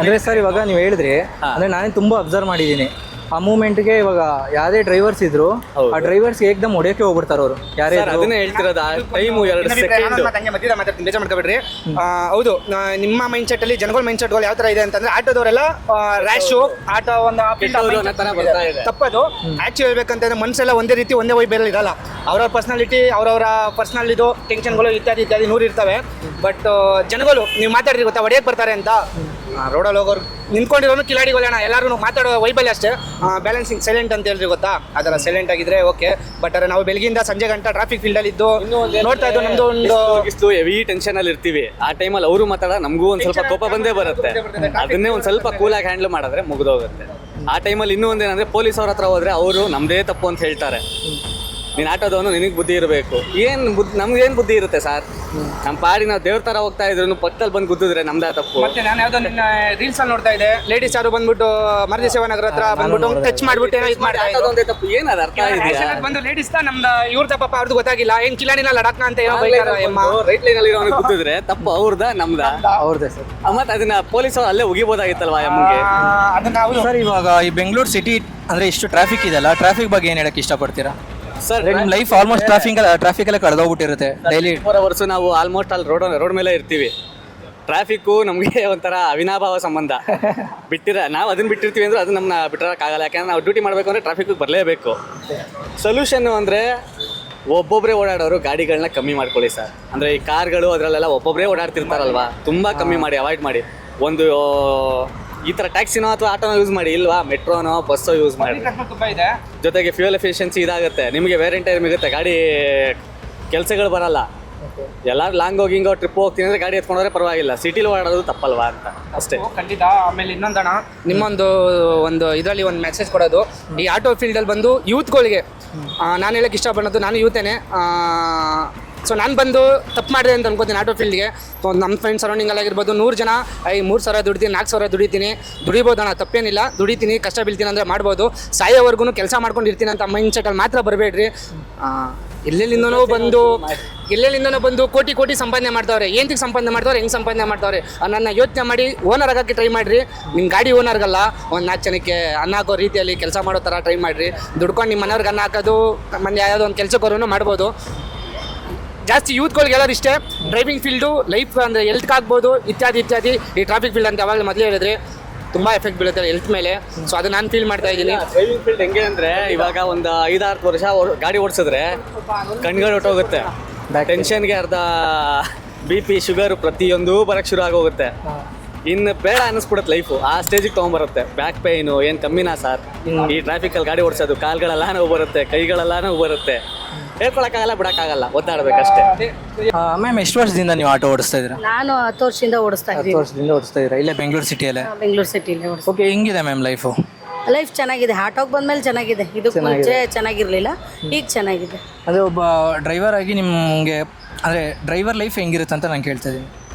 ಅಂದರೆ ಸರ್ ಇವಾಗ ನೀವು ಹೇಳಿದ್ರಿ, ಅಂದರೆ ನಾನೇ ತುಂಬ ಅಬ್ಸರ್ವ್ ಮಾಡಿದ್ದೀನಿ, ಆ ಮೂಮೆಂಟ್ಗೆ ಇವಾಗ ಯಾವುದೇ ಡ್ರೈವರ್ಸ್ ಇದ್ರು ಆ ಡ್ರೈವರ್ಸ್ ಏಕ್ದಮ್ ಹೊಡೆಯೋಕೆ ಹೋಗ್ಬಿಡ್ತಾರೆ ಅವರು ಯಾರೇ ಸರ್ ಅದನ್ನೇ ಹೇಳ್ತಿರೋದು, ಆ ಟೈಮು 2 ಸೆಕೆಂಡ್. ಮಧ್ಯದ ಮಾತಾಡ್ತೀನಿ, ಬೇಜಾರು ಮಾಡ್ಕೊಬೇಡ್ರಿ. ಹೌದು, ನಿಮ್ಮ ಮೈಂಡ್ ಸೆಟ್ ಅಲ್ಲಿ ಜನಗಳ ಮೈಂಡ್ ಸೆಟ್ಗಳು ಯಾವ ತರ ಇದೆ ಅಂತಂದ್ರೆ ಆಟೋದವರೆಲ್ಲ ರ್ಯಾಶು ಆಟೋ ಒಂದು ಅನ್ನೋ ತರ ಬರ್ತಾ ಇದೆ. ತಪ್ಪದು. ಆಕ್ಚುಲಿ ಹೇಳ್ಬೇಕಂತಂದ್ರೆ ಮನ್ಸೆಲ್ಲ ಒಂದೇ ರೀತಿ ಒಂದೇ ವೈಬ್ ಇರಲ್ಲ. ಅವ್ರವ್ರ ಪರ್ಸನಾಲಿಟಿ, ಅವ್ರವರ ಪರ್ಸನಲ್ ಇದು ಟೆನ್ಷನ್ಗಳು ಇತ್ಯಾದಿ ಇತ್ಯಾದಿ 100 ಇರ್ತವೆ. ಬಟ್ ಜನಗಳು ನೀವು ಮಾತಾಡಿರಿ ಗೊತ್ತಾ ಹೊಡೆಯಕ್ಕೆ ಬರ್ತಾರೆ ಅಂತ, ರೋಡಲ್ಲಿ ಹೋಗೋರು ನಿಂತ್ಕೊಂಡಿರೋನು ಕಿಲಾಡಿಗಳೇನ ಎಲ್ಲರೂ ಮಾತಾಡೋ ವೈಬಲ್ಲಿ ಅಷ್ಟೇ. ಬ್ಯಾಲೆನ್ಸಿಂಗ್ ಸೈಲೆಂಟ್ ಅಂತ ಹೇಳಿದ್ರಿ ಗೊತ್ತಾ, ಅದರ ಸೈಲೆಂಟ್ ಆಗಿದ್ರೆ ಓಕೆ. ಬಟ್ ನಾವು ಬೆಳಗಿಂದ ಸಂಜೆ ಗಂಟ ಟ್ರಾಫಿಕ್ ಫೀಲ್ಡ್ ಅಲ್ಲಿ ಇದ್ದು ನೋಡ್ತಾ ಇದ್ದು ನಮ್ದು ಒಂದು ಹೆವಿ ಟೆನ್ಷನ್ ಅಲ್ಲಿ ಇರ್ತೀವಿ. ಆ ಟೈಮಲ್ಲಿ ಅವರು ಮಾತಾಡ ನಮಗೂ ಒಂದ್ ಸ್ವಲ್ಪ ಕೋಪ ಬಂದೇ ಬರುತ್ತೆ. ಅದನ್ನೇ ಒಂದ್ ಸ್ವಲ್ಪ ಕೂಲಾಗಿ ಹ್ಯಾಂಡಲ್ ಮಾಡಿದ್ರೆ ಮುಗಿದೋಗುತ್ತೆ. ಆ ಟೈಮಲ್ಲಿ ಇನ್ನೂ ಒಂದೇನಂದ್ರೆ ಪೊಲೀಸ್ ಅವ್ರ ಹತ್ರ ಹೋದ್ರೆ ಅವರು ನಮ್ದೇ ತಪ್ಪು ಅಂತ ಹೇಳ್ತಾರೆ. ನೀನು ಆಟೋದವನು, ನಿನಗೆ ಬುದ್ಧಿ ಇರಬೇಕು. ನಮ್ಗೇನು ಬುದ್ಧಿ ಇರುತ್ತೆ ಸರ್? ನಮ್ಮ ಪಾಡಿ ನಾವು ದೇವ್ರ ಥರ ಹೋಗ್ತಾ ಇದ್ರು ಪಕ್ಕದಲ್ಲಿ ಬಂದು ಗುದ್ದಿದ್ರೆ ನಮ್ದೇ ತಪ್ಪು. ಮತ್ತೆ ನಾನು ಯಾವ್ದೋ ನಿನ್ನ ರೀಲ್ಸ್ ಅಲ್ಲಿ ನೋಡ್ತಾ ಇದ್ದೆ, ಲೇಡೀಸ್ ಯಾರು ಬಂದ್ಬಿಟ್ಟು ಮರದಿ ಸೇವಾನಗರ ಹತ್ರ ಬಂದ್ಬಿಟ್ಟು ಟಚ್ ಮಾಡ್ಬಿಟ್ಟು ಏನೋ ಇದು ಮಾಡ್ತಾ ಇದ್ರು. ಅದೊಂದೇ ತಪ್ಪು. ಏನು ಅದು ಅರ್ಥ ಇದೆಯಾ? ಬಂದು ಲೇಡೀಸ್ ನಮ್ದು ಇವ್ರ ತಪ್ಪ ಅವ್ರದ್ದು ಗೊತ್ತಾಗಿಲ್ಲ, ಏನ್ ಕಿಲಾಡಿನ ಲಡಾಕ್ನ ಅಂತ ಏನೋ ಬೈತಾರೆ. ರೈಟ್ ಲೈನ್ ಅಲ್ಲಿ ಇರೋನಿಗೆ ಗುದ್ದಿದ್ರೆ ತಪ್ಪು ಅವ್ರದ ನಮ್ದ? ಅವ್ರದ್ದೇ ಸರ್. ಮತ್ತೆ ಅದನ್ನ ಪೊಲೀಸ್ ಅವ್ರು ಅಲ್ಲೇ ಉಗಿಬೋದಾಗಿತ್ತಲ್ವಾ ಎಮ್ಮಗೆ? ಅದನ್ನ ಸರ್ ಇವಾಗ ಈ ಬೆಂಗಳೂರು ಸಿಟಿ ಅಂದ್ರೆ ಇಷ್ಟು ಟ್ರಾಫಿಕ್ ಇದೆಲ್ಲ, ಟ್ರಾಫಿಕ್ ಬಗ್ಗೆ ಏನು ಹೇಳಕ್ಕೆ ಇಷ್ಟಪಡ್ತೀರಾ ಸರ್? ನಿಮ್ಮ ಲೈಫ್ ಆಲ್ಮೋಸ್ಟ್ ಟ್ರಾಫಿಕಲ್ಲೇ ಕಳೆದೋಗ್ಬಿಟ್ಟಿರುತ್ತೆ ಡೈಲಿ. 4 ವರ್ಷ ನಾವು ಆಲ್ಮೋಸ್ಟ್ ಅಲ್ಲಿ ರೋಡ್ ಮೇಲೆ ಇರ್ತೀವಿ. ಟ್ರಾಫಿಕ್ಕು ನಮಗೆ ಒಂಥರ ಅವಿನಾಭಾವ ಸಂಬಂಧ. ನಾವು ಅದನ್ನ ಬಿಟ್ಟಿರ್ತೀವಿ ಅಂದ್ರೆ ಅದು ನಮ್ಮನ್ನ ಬಿಟ್ಟಿರೋಕ್ಕಾಗಲ್ಲ. ಯಾಕಂದ್ರೆ ನಾವು ಡ್ಯೂಟಿ ಮಾಡಬೇಕು ಅಂದರೆ ಟ್ರಾಫಿಕ್ಗೆ ಬರಲೇಬೇಕು. ಸೊಲ್ಯೂಷನ್ನು ಅಂದರೆ ಒಬ್ಬೊಬ್ಬರೇ ಓಡಾಡೋರು ಗಾಡಿಗಳನ್ನ ಕಮ್ಮಿ ಮಾಡ್ಕೊಳ್ಳಿ ಸರ್. ಅಂದರೆ ಈ ಕಾರ್ಗಳು ಅದರಲ್ಲೆಲ್ಲ ಒಬ್ಬೊಬ್ಬರೇ ಓಡಾಡ್ತಿರ್ತಾರಲ್ವಾ, ತುಂಬ ಕಮ್ಮಿ ಮಾಡಿ, ಅವಾಯ್ಡ್ ಮಾಡಿ. ಒಂದು ಈ ಥರ ಟ್ಯಾಕ್ಸಿನೋ ಅಥವಾ ಆಟೋನೋ ಯೂಸ್ ಮಾಡಿ, ಇಲ್ವಾ ಮೆಟ್ರೋನೋ ಬಸ್ಸೋ ಯೂಸ್ ಮಾಡಿ. ತುಂಬಾ ಇದೆ. ಜೊತೆಗೆ ಫ್ಯೂಯಲ್ ಎಫಿಷಿಯನ್ಸಿ ಇದಾಗುತ್ತೆ, ನಿಮಗೆ ವೇರ್ ಆ್ಯಂಡ್ ಟೈರ್ ಮಿಗುತ್ತೆ, ಗಾಡಿ ಕೆಲಸಗಳು ಬರಲ್ಲ. ಎಲ್ಲರೂ ಲಾಂಗ್ ಹೋಗಿಂಗೋ ಟ್ರಿಪ್ ಹೋಗ್ತೀನಿ ಅಂದರೆ ಗಾಡಿ ಎತ್ಕೊಂಡ್ರೆ ಪರವಾಗಿಲ್ಲ, ಸಿಟಿಲಿ ಓಡಾಡೋದು ತಪ್ಪಲ್ವಾ ಅಂತ ಅಷ್ಟೇ. ಖಂಡಿತ. ಆಮೇಲೆ ಇನ್ನೊಂದಣ ನಿಮ್ಮೊಂದು ಇದರಲ್ಲಿ ಒಂದು ಮೆಸೇಜ್ ಕೊಡೋದು, ಈ ಆಟೋ ಫೀಲ್ಡಲ್ಲಿ ಬಂದು ಯೂತ್ಗಳಿಗೆ ನಾನು ಹೇಳಕ್ಕೆ ಇಷ್ಟಪಡೋದು, ನಾನು ಯೂತೇನೆ. ಸೊ ನಾನು ಬಂದು ತಪ್ಪು ಮಾಡಿದೆ ಅಂತ ಅನ್ಕೋತೀನಿ ಆಟೋ ಫೀಲ್ಡ್ಗೆ. ನಮ್ಮ ಫ್ರೆಂಡ್ ಸರೌಂಡಿಂಗಲ್ಲಿ ಆಗಿರ್ಬೋದು 100 ಜನ 3,000 ದುಡಿತೀನಿ, 4,000 ದುಡಿತೀನಿ, ದುಡಿಬೋದಣ್ಣ, ತಪ್ಪೇನಿಲ್ಲ. ದುಡಿತೀನಿ, ಕಷ್ಟ ಬೀಳ್ತೀನಿ ಅಂದರೆ ಮಾಡ್ಬೋದು. ಸಾಯೋವರೆಗೂ ಕೆಲಸ ಮಾಡ್ಕೊಂಡಿರ್ತೀನಿ ಅಂತ ಮೈಂಡ್ ಸೆಟಲ್ಲಿ ಮಾತ್ರ ಬರಬೇಡ್ರಿ. ಎಲ್ಲೆಲ್ಲಿಂದನೋ ಬಂದು ಕೋಟಿ ಸಂಪಾದನೆ ಮಾಡ್ತಾವ್ರೆ. ಏನಕ್ಕೆ ಸಂಪಾದನೆ ಮಾಡ್ತಾವ್ರೆ, ಹೆಂಗೆ ಸಂಪಾದನೆ ಮಾಡ್ತಾವ್ರೆ ನನ್ನ ಯೋಚನೆ ಮಾಡಿ ಓನರ್ ಆಗೋಕ್ಕೆ ಟ್ರೈ ಮಾಡಿರಿ. ನಿಮ್ಮ ಗಾಡಿ ಓನರ್ಗಲ್ಲ, ಒಂದು 4 ಜನಕ್ಕೆ ಅನ್ನ ಹಾಕೋ ರೀತಿಯಲ್ಲಿ ಕೆಲಸ ಮಾಡೋ ಥರ ಟ್ರೈ ಮಾಡಿರಿ. ದುಡ್ಕೊಂಡು ನಿಮ್ಮ ಮನೆಯವ್ರಿಗೆ ಅನ್ನ ಹಾಕೋದು, ಮನೆ ಯಾವುದೋ ಒಂದು ಕೆಲಸಕ್ಕವ್ರೂ ಮಾಡ್ಬೋದು. ಜಾಸ್ತಿ ಯೂತ್ಗಳಿಗೆಲ್ಲರೂ ಇಷ್ಟೇ ಡ್ರೈವಿಂಗ್ ಫೀಲ್ಡು ಲೈಫ್ ಅಂದರೆ ಹೆಲ್ತ್ಗೆ ಆಗ್ಬೋದು ಇತ್ಯಾದಿ. ಈ ಟ್ರಾಫಿಕ್ ಫೀಲ್ಡ್ ಅಂತ ಯಾವಾಗಲೂ ಮೊದಲೇ ಹೇಳಿದ್ರೆ ತುಂಬ ಎಫೆಕ್ಟ್ ಬೀಳುತ್ತೆ ಹೆಲ್ತ್ ಮೇಲೆ. ಸೊ ಅದು ನಾನು ಫೀಲ್ ಮಾಡ್ತಾ ಇದ್ದೀನಿ. ಡ್ರೈವಿಂಗ್ ಫೀಲ್ಡ್ ಹೆಂಗೆ ಅಂದರೆ ಇವಾಗ ಒಂದು 5-6 ವರ್ಷ ಗಾಡಿ ಓಡಿಸಿದ್ರೆ ಕಣ್ಗಳು ಹೊಟ್ಟೋಗುತ್ತೆ. ಟೆನ್ಷನ್ಗೆ ಅರ್ಧ BP ಶುಗರು ಪ್ರತಿಯೊಂದು ಬರೋಕ್ಕೆ ಶುರು ಆಗೋಗುತ್ತೆ. ಇನ್ನು ಬೇಡ ಅನ್ನಿಸ್ಬಿಡುತ್ತೆ ಲೈಫು. ಆ ಸ್ಟೇಜಿಗೆ ತೊಗೊಂಬರುತ್ತೆ. ಬ್ಯಾಕ್ ಪೈನು ಏನು ಕಮ್ಮಿನಾ ಸರ್? ಈ ಟ್ರಾಫಿಕಲ್ಲಿ ಗಾಡಿ ಓಡಿಸೋದು ಕಾಲ್ಗಳೆಲ್ಲ ನೋವು ಬರುತ್ತೆ, ಕೈಗಳೆಲ್ಲ ನೋವು ಬರುತ್ತೆ. ಹೇಳ್ಕೊಳಕ್ಕಾಗಲ್ಲ, ಬಿಡೋಕ್ಕಾಗಲ್ಲ, ಒದ್ದಾಡಬೇಕಷ್ಟೇ. ಮ್ಯಾಮ್ ಎಷ್ಟು ವರ್ಷದಿಂದ ನೀವು ಆಟೋ ಓಡಿಸ್ತಾ ಇದ್ದೀರಾ? ನಾನು 10 ವರ್ಷದಿಂದ ಓಡಿಸ್ತಾ ಇದ್ದೀನಿ. 10 ವರ್ಷದಿಂದ ಓಡಿಸ್ತಾ ಇದ್ದೀರಾ ಇಲ್ಲೇ ಬೆಂಗಳೂರು ಸಿಟಿಯಲ್ಲೇ? ಬೆಂಗಳೂರು ಸಿಟಿಲಿ ಓಡಿಸ್ತಾ. ಓಕೆ, ಹೆಂಗಿದೆ ಮ್ಯಾಮ್ ಲೈಫು? ಲೈಫ್ ಚೆನ್ನಾಗಿದೆ. ಆಟೋಗೆ ಬಂದ್ಮೇಲೆ ಚೆನ್ನಾಗಿದೆ. ಇದಕ್ಕೆ ಮುಂಚೆ ಚೆನ್ನಾಗಿರಲಿಲ್ಲ, ಈಗ ಚೆನ್ನಾಗಿದೆ. ಅದೇ ಒಬ್ಬ ಡ್ರೈವರ್ ಆಗಿ ನಿಮಗೆ ಅಂದರೆ ಡ್ರೈವರ್ ಲೈಫ್ ಹೆಂಗಿರುತ್ತೆ ಅಂತ ನಾನು ಕೇಳ್ತಾ ಇದ್ದೀನಿ.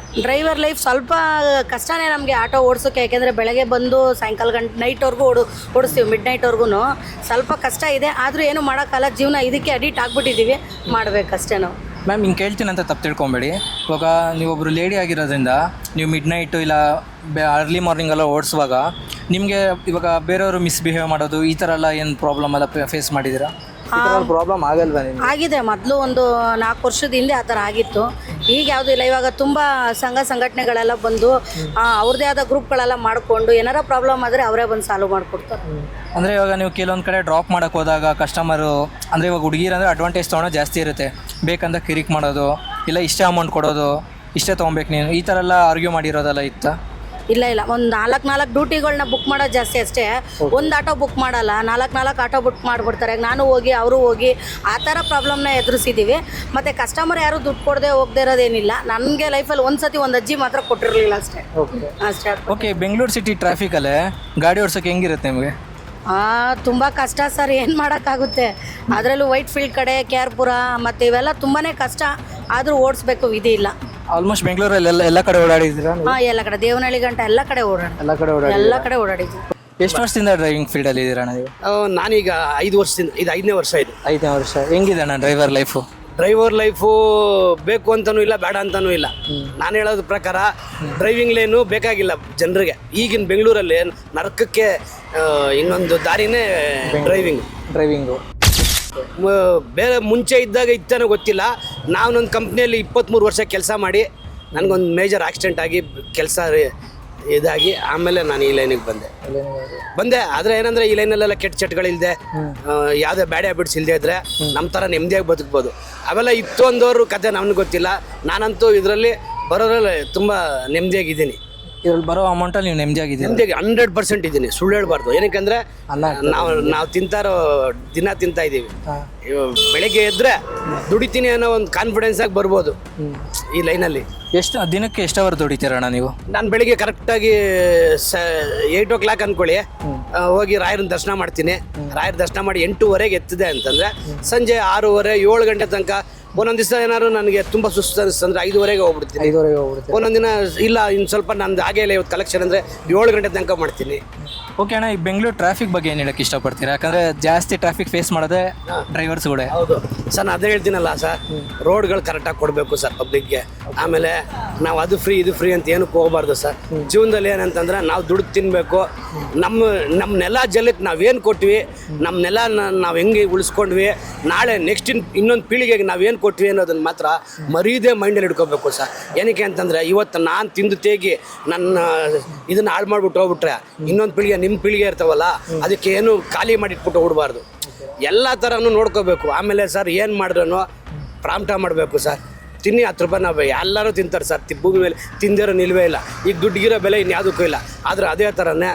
ಡ್ರೈವರ್ ಲೈಫ್ ಸ್ವಲ್ಪ ಕಷ್ಟನೇ ನಮಗೆ ಆಟೋ ಓಡಿಸೋಕೆ. ಯಾಕೆಂದರೆ ಬೆಳಗ್ಗೆ ಬಂದು ಸಾಯಂಕಾಲ ನೈಟ್ವರೆಗೂ ಓಡಿಸ್ತೀವಿ, ಮಿಡ್ ನೈಟ್ವರೆಗೂ ಸ್ವಲ್ಪ ಕಷ್ಟ ಇದೆ. ಆದರೂ ಏನು ಮಾಡೋಕ್ಕಲ್ಲ, ಜೀವನ ಇದಕ್ಕೆ ಅಡಿಕ್ಟ್ ಆಗಿಬಿಟ್ಟಿದ್ದೀವಿ, ಮಾಡಬೇಕಷ್ಟೇ ನಾವು. ಮ್ಯಾಮ್ ಹಿಂಗೆ ಕೇಳ್ತೀನಿ ಅಂತ ತಪ್ಪು ತಿಳ್ಕೊಬೇಡಿ. ಇವಾಗ ನೀವೊಬ್ಬರು ಲೇಡಿ ಆಗಿರೋದ್ರಿಂದ ನೀವು ಮಿಡ್ ನೈಟು ಇಲ್ಲ ಅರ್ಲಿ ಮಾರ್ನಿಂಗೆಲ್ಲ ಓಡಿಸುವಾಗ ನಿಮಗೆ ಇವಾಗ ಬೇರೆಯವರು ಮಿಸ್ಬಿಹೇವ್ ಮಾಡೋದು ಈ ಥರ ಎಲ್ಲ ಏನು ಪ್ರಾಬ್ಲಮ್ ಎಲ್ಲ ಫೇಸ್ ಮಾಡಿದ್ದೀರಾ? ಪ್ರಾಬ್ಲಮ್ ಆಗಲ್ವಾ ನಿಮಗೆ? ಆಗಿದೆ. ಮೊದಲು ಒಂದು 4 ವರ್ಷದ ಹಿಂದೆ ಆ ಥರ ಆಗಿತ್ತು. ಈಗ ಯಾವುದೂ ಇಲ್ಲ. ಇವಾಗ ತುಂಬ ಸಂಘಟನೆಗಳೆಲ್ಲ ಬಂದು ಅವ್ರದ್ದೇ ಆದ ಗ್ರೂಪ್ಗಳೆಲ್ಲ ಮಾಡಿಕೊಂಡು ಏನಾರ ಪ್ರಾಬ್ಲಮ್ ಆದರೆ ಅವರೇ ಬಂದು ಸಾಲ್ವ್ ಮಾಡಿಕೊಡ್ತಾರೆ. ಅಂದರೆ ಇವಾಗ ನೀವು ಕೆಲವೊಂದು ಕಡೆ ಡ್ರಾಪ್ ಮಾಡೋಕ್ಕೆ ಹೋದಾಗ ಕಸ್ಟಮರು ಅಂದರೆ ಇವಾಗ ಹುಡುಗಿರು ಅಂದರೆ ಅಡ್ವಾಂಟೇಜ್ ತೊಗೊಳೋದು ಜಾಸ್ತಿ ಇರುತ್ತೆ. ಬೇಕಂತ ಕಿರಿಕ್ ಮಾಡೋದು, ಇಲ್ಲ ಇಷ್ಟೇ ಅಮೌಂಟ್ ಕೊಡೋದು, ಇಷ್ಟೇ ತೊಗೊಬೇಕು ನೀನು, ಈ ಥರ ಎಲ್ಲ ಆರ್ಗ್ಯೂ ಮಾಡಿರೋದೆಲ್ಲ ಇತ್ತಾ? ಇಲ್ಲ ಒಂದು 4 ಡ್ಯೂಟಿಗಳನ್ನ ಬುಕ್ ಮಾಡೋದು ಜಾಸ್ತಿ ಅಷ್ಟೇ. ಒಂದು ಆಟೋ ಬುಕ್ ಮಾಡಲ್ಲ, 4 ಆಟೋ ಬುಕ್ ಮಾಡಿಬಿಡ್ತಾರೆ. ನಾನು ಹೋಗಿ ಅವರು ಹೋಗಿ ಆ ಥರ ಪ್ರಾಬ್ಲಮ್ನ ಎದುರಿಸಿದ್ದೀವಿ. ಮತ್ತು ಕಸ್ಟಮರ್ ಯಾರು ದುಡ್ಡು ಕೊಡದೆ ಹೋಗದೆ ಇರೋದೇನಿಲ್ಲ. ನನಗೆ ಲೈಫಲ್ಲಿ ಒಂದು ಅಜ್ಜಿ ಮಾತ್ರ ಕೊಟ್ಟಿರಲಿಲ್ಲ ಅಷ್ಟೇ. ಓಕೆ, ಬೆಂಗಳೂರು ಸಿಟಿ ಟ್ರಾಫಿಕಲ್ಲೇ ಗಾಡಿ ಓಡಿಸೋಕೆ ಹೆಂಗಿರುತ್ತೆ ನಿಮಗೆ? ತುಂಬ ಕಷ್ಟ ಸರ್, ಏನು ಮಾಡೋಕ್ಕಾಗುತ್ತೆ. ಅದರಲ್ಲೂ ವೈಟ್ ಫೀಲ್ಡ್ ಕಡೆ, KR-ಪುರ ಮತ್ತು ಇವೆಲ್ಲ ತುಂಬಾ ಕಷ್ಟ. ಆದರೂ ಓಡಿಸ್ಬೇಕು, ವಿಧಿ ಇಲ್ಲ. ಆಲ್ಮೋಸ್ಟ್ ಬೆಂಗಳೂರಲ್ಲಿ ಎಲ್ಲ ಕಡೆ ಓಡಾಡಿದ್ದೀರಾ? ಎಲ್ಲ ಕಡೆ, ದೇವನಹಳ್ಳಿ ಗಂಟ ಎಲ್ಲ ಕಡೆ ಓಡಾಡಿದ್ವಿ. ಎಷ್ಟು ವರ್ಷದಿಂದ ಡ್ರೈವಿಂಗ್ ಫೀಲ್ಡಲ್ಲಿ ಇದ್ದೀರಾ ನೀವು? ನಾನೀಗ 5 ವರ್ಷದಿಂದ, ಇದು 5ನೇ ವರ್ಷ. ಇದು 5ನೇ ವರ್ಷ. ಹೆಂಗಿದೆ ಅಣ್ಣ ಡ್ರೈವರ್ ಲೈಫು? ಡ್ರೈವರ್ ಲೈಫು ಬೇಕು ಅಂತನೂ ಇಲ್ಲ, ಬೇಡ ಅಂತನೂ ಇಲ್ಲ. ನಾನು ಹೇಳೋದ್ರ ಪ್ರಕಾರ ಡ್ರೈವಿಂಗ್ ಲೇನು ಬೇಕಾಗಿಲ್ಲ ಜನರಿಗೆ. ಈಗಿನ ಬೆಂಗಳೂರಲ್ಲಿ ನರಕಕ್ಕೆ ಇನ್ನೊಂದು ದಾರಿನೇ ಡ್ರೈವಿಂಗು. ಬೇರೆ ಮುಂಚೆ ಇದ್ದಾಗ ಇತ್ತನೋ ಗೊತ್ತಿಲ್ಲ. ನಾವು ನನ್ನ ಕಂಪ್ನಿಯಲ್ಲಿ 23 ವರ್ಷ ಕೆಲಸ ಮಾಡಿ ನನಗೊಂದು ಮೇಜರ್ ಆಕ್ಸಿಡೆಂಟ್ ಆಗಿ ಕೆಲಸ ಇದಾಗಿ ಆಮೇಲೆ ನಾನು ಈ ಲೈನಿಗೆ ಬಂದೆ. ಆದರೆ ಏನಂದರೆ ಈ ಲೈನಲ್ಲೆಲ್ಲ ಕೆಟ್ಟ ಚಟಗಳಿಲ್ಲದೆ ಯಾವುದೇ ಬ್ಯಾಡ್ ಹ್ಯಾಬಿಟ್ಸ್ ಇಲ್ಲದೆ ಇದ್ದರೆ ನಮ್ಮ ಥರ ನೆಮ್ಮದಿಯಾಗಿ ಬದುಕ್ಬೋದು. ಅವೆಲ್ಲ ಇತ್ತು ಅಂದವರು ಕತೆ ನಮ್ಗೆ ಗೊತ್ತಿಲ್ಲ. ನಾನಂತೂ ಇದರಲ್ಲಿ ಬರೋದ್ರಲ್ಲಿ ತುಂಬ ನೆಮ್ಮದಿಯಾಗಿದ್ದೀನಿ. ಇದ್ರಲ್ಲಿ ಬರೋ ಅಮೌಂಟಲ್ಲಿ ನೀವು ನೆಮ್ಮದಿಯಾಗಿದ್ದೀರಿ? 100% ಇದ್ದೀನಿ, ಸುಳ್ಳು ಹೇಳ್ಬಾರ್ದು. ಏನಕ್ಕಂದರೆ ನಾವು ತಿಂತಾರೋ ದಿನ ತಿಂತಾ ಇದ್ದೀವಿ. ಬೆಳಗ್ಗೆ ಎದ್ದರೆ ದುಡಿತೀನಿ ಅನ್ನೋ ಒಂದು ಕಾನ್ಫಿಡೆನ್ಸ್ ಆಗಿ ಬರ್ಬೋದು ಈ ಲೈನಲ್ಲಿ. ದಿನಕ್ಕೆ ಎಷ್ಟು ಅವರ್ ದುಡಿತೀರಣ್ಣ ನೀವು? ನಾನು ಬೆಳಿಗ್ಗೆ ಕರೆಕ್ಟಾಗಿ 8 o'clock ಅಂದ್ಕೊಳ್ಳಿ, ಹೋಗಿ ರಾಯರನ್ನ ದರ್ಶನ ಮಾಡ್ತೀನಿ. ರಾಯರ ದರ್ಶನ ಮಾಡಿ 8:30 ಎತ್ತಿದೆ ಅಂತಂದರೆ ಸಂಜೆ 6:30 7 ಗಂಟೆ ತನಕ. ಒಂದೊಂದು ದಿವಸ ಏನಾದ್ರು ನನಗೆ ತುಂಬ ಸುಸ್ತು ಅನಿಸ್ತಂದ್ರೆ 5:30 ಹೋಗ್ಬಿಡ್ತೀನಿ. ಒಂದೊಂದು ದಿನ ಇಲ್ಲ ಇನ್ನು ಸ್ವಲ್ಪ ನಂದು ಹಾಗೆ ಇಲ್ಲ ಇವತ್ತು ಕಲೆಕ್ಷನ್ ಅಂದರೆ 7 ಗಂಟೆ ತನಕ ಮಾಡ್ತೀನಿ. ಓಕೆ ಅಣ್ಣ, ಈ ಬೆಂಗಳೂರು ಟ್ರಾಫಿಕ್ ಬಗ್ಗೆ ಏನು ಹೇಳಕ್ಕೆ ಇಷ್ಟಪಡ್ತೀರಾ? ಯಾಕಂದರೆ ಜಾಸ್ತಿ ಟ್ರಾಫಿಕ್ ಫೇಸ್ ಮಾಡೋದೇ ಡ್ರೈವರ್ಸ್ಗಳೇ. ಹೌದು ಸರ್, ನಾನು ಅದೇ ಹೇಳ್ತೀನಲ್ಲ ಸರ್, ರೋಡ್ಗಳು ಕರೆಕ್ಟಾಗಿ ಕೊಡಬೇಕು ಸರ್ ಪಬ್ಲಿಕ್ಗೆ. ಆಮೇಲೆ ನಾವು ಅದು ಫ್ರೀ ಇದು ಫ್ರೀ ಅಂತ ಏನಕ್ಕೆ ಹೋಗಬಾರ್ದು ಸರ್. ಜೀವನದಲ್ಲಿ ಏನಂತಂದ್ರೆ ನಾವು ದುಡ್ಡು ತಿನ್ನಬೇಕು. ನಮ್ಮ ನೆಲ ಜಲಕ್ಕೆ ನಾವೇನು ಕೊಟ್ವಿ, ನಮ್ಮ ನೆಲ ನಾವು ಹೆಂಗೆ ಉಳಿಸ್ಕೊಂಡ್ವಿ, ನಾಳೆ ನೆಕ್ಸ್ಟ್ ಇನ್ನೊಂದು ಪೀಳಿಗೆಗೆ ನಾವೇನು ಕೊಟ್ವಿ ಅನ್ನೋದನ್ನು ಮಾತ್ರ ಮರೀದೇ ಮೈಂಡಲ್ಲಿ ಇಟ್ಕೋಬೇಕು ಸರ್. ಏನಕ್ಕೆ ಅಂತಂದರೆ ಇವತ್ತು ನಾನು ತಿಂದು ತೇಗಿ ನನ್ನ ಇದನ್ನು ಹಾಳು ಮಾಡಿಬಿಟ್ಟು ಹೋಗ್ಬಿಟ್ರೆ ಇನ್ನೊಂದು ಪೀಳಿಗೆ ನಿಮ್ಮ ಪೀಳಿಗೆ ಇರ್ತಾವಲ್ಲ ಅದಕ್ಕೆ ಏನು ಖಾಲಿ ಮಾಡಿಟ್ಬಿಟ್ಟು ಹೋಗ್ಬಾರ್ದು. ಎಲ್ಲ ಥರನೂ ನೋಡ್ಕೋಬೇಕು. ಆಮೇಲೆ ಸರ್ ಏನು ಮಾಡಿದ್ರೂ ಪ್ರಾಂಪ್ಟ ಮಾಡಬೇಕು ಸರ್. ತಿನ್ನಿ 10 ರೂಪಾಯಿ ನಾವು ಎಲ್ಲರೂ ತಿಂತಾರೆ ಸರ್. ಭೂಮಿ ಮೇಲೆ ತಿಂದಿರೋ ನಿಲ್ವೇ ಇಲ್ಲ. ಈಗ ದುಡ್ಡಿಗಿರೋ ಬೆಲೆ ಇನ್ಯಾವುದಕ್ಕೂ ಇಲ್ಲ. ಆದರೆ ಅದೇ ಥರನೇ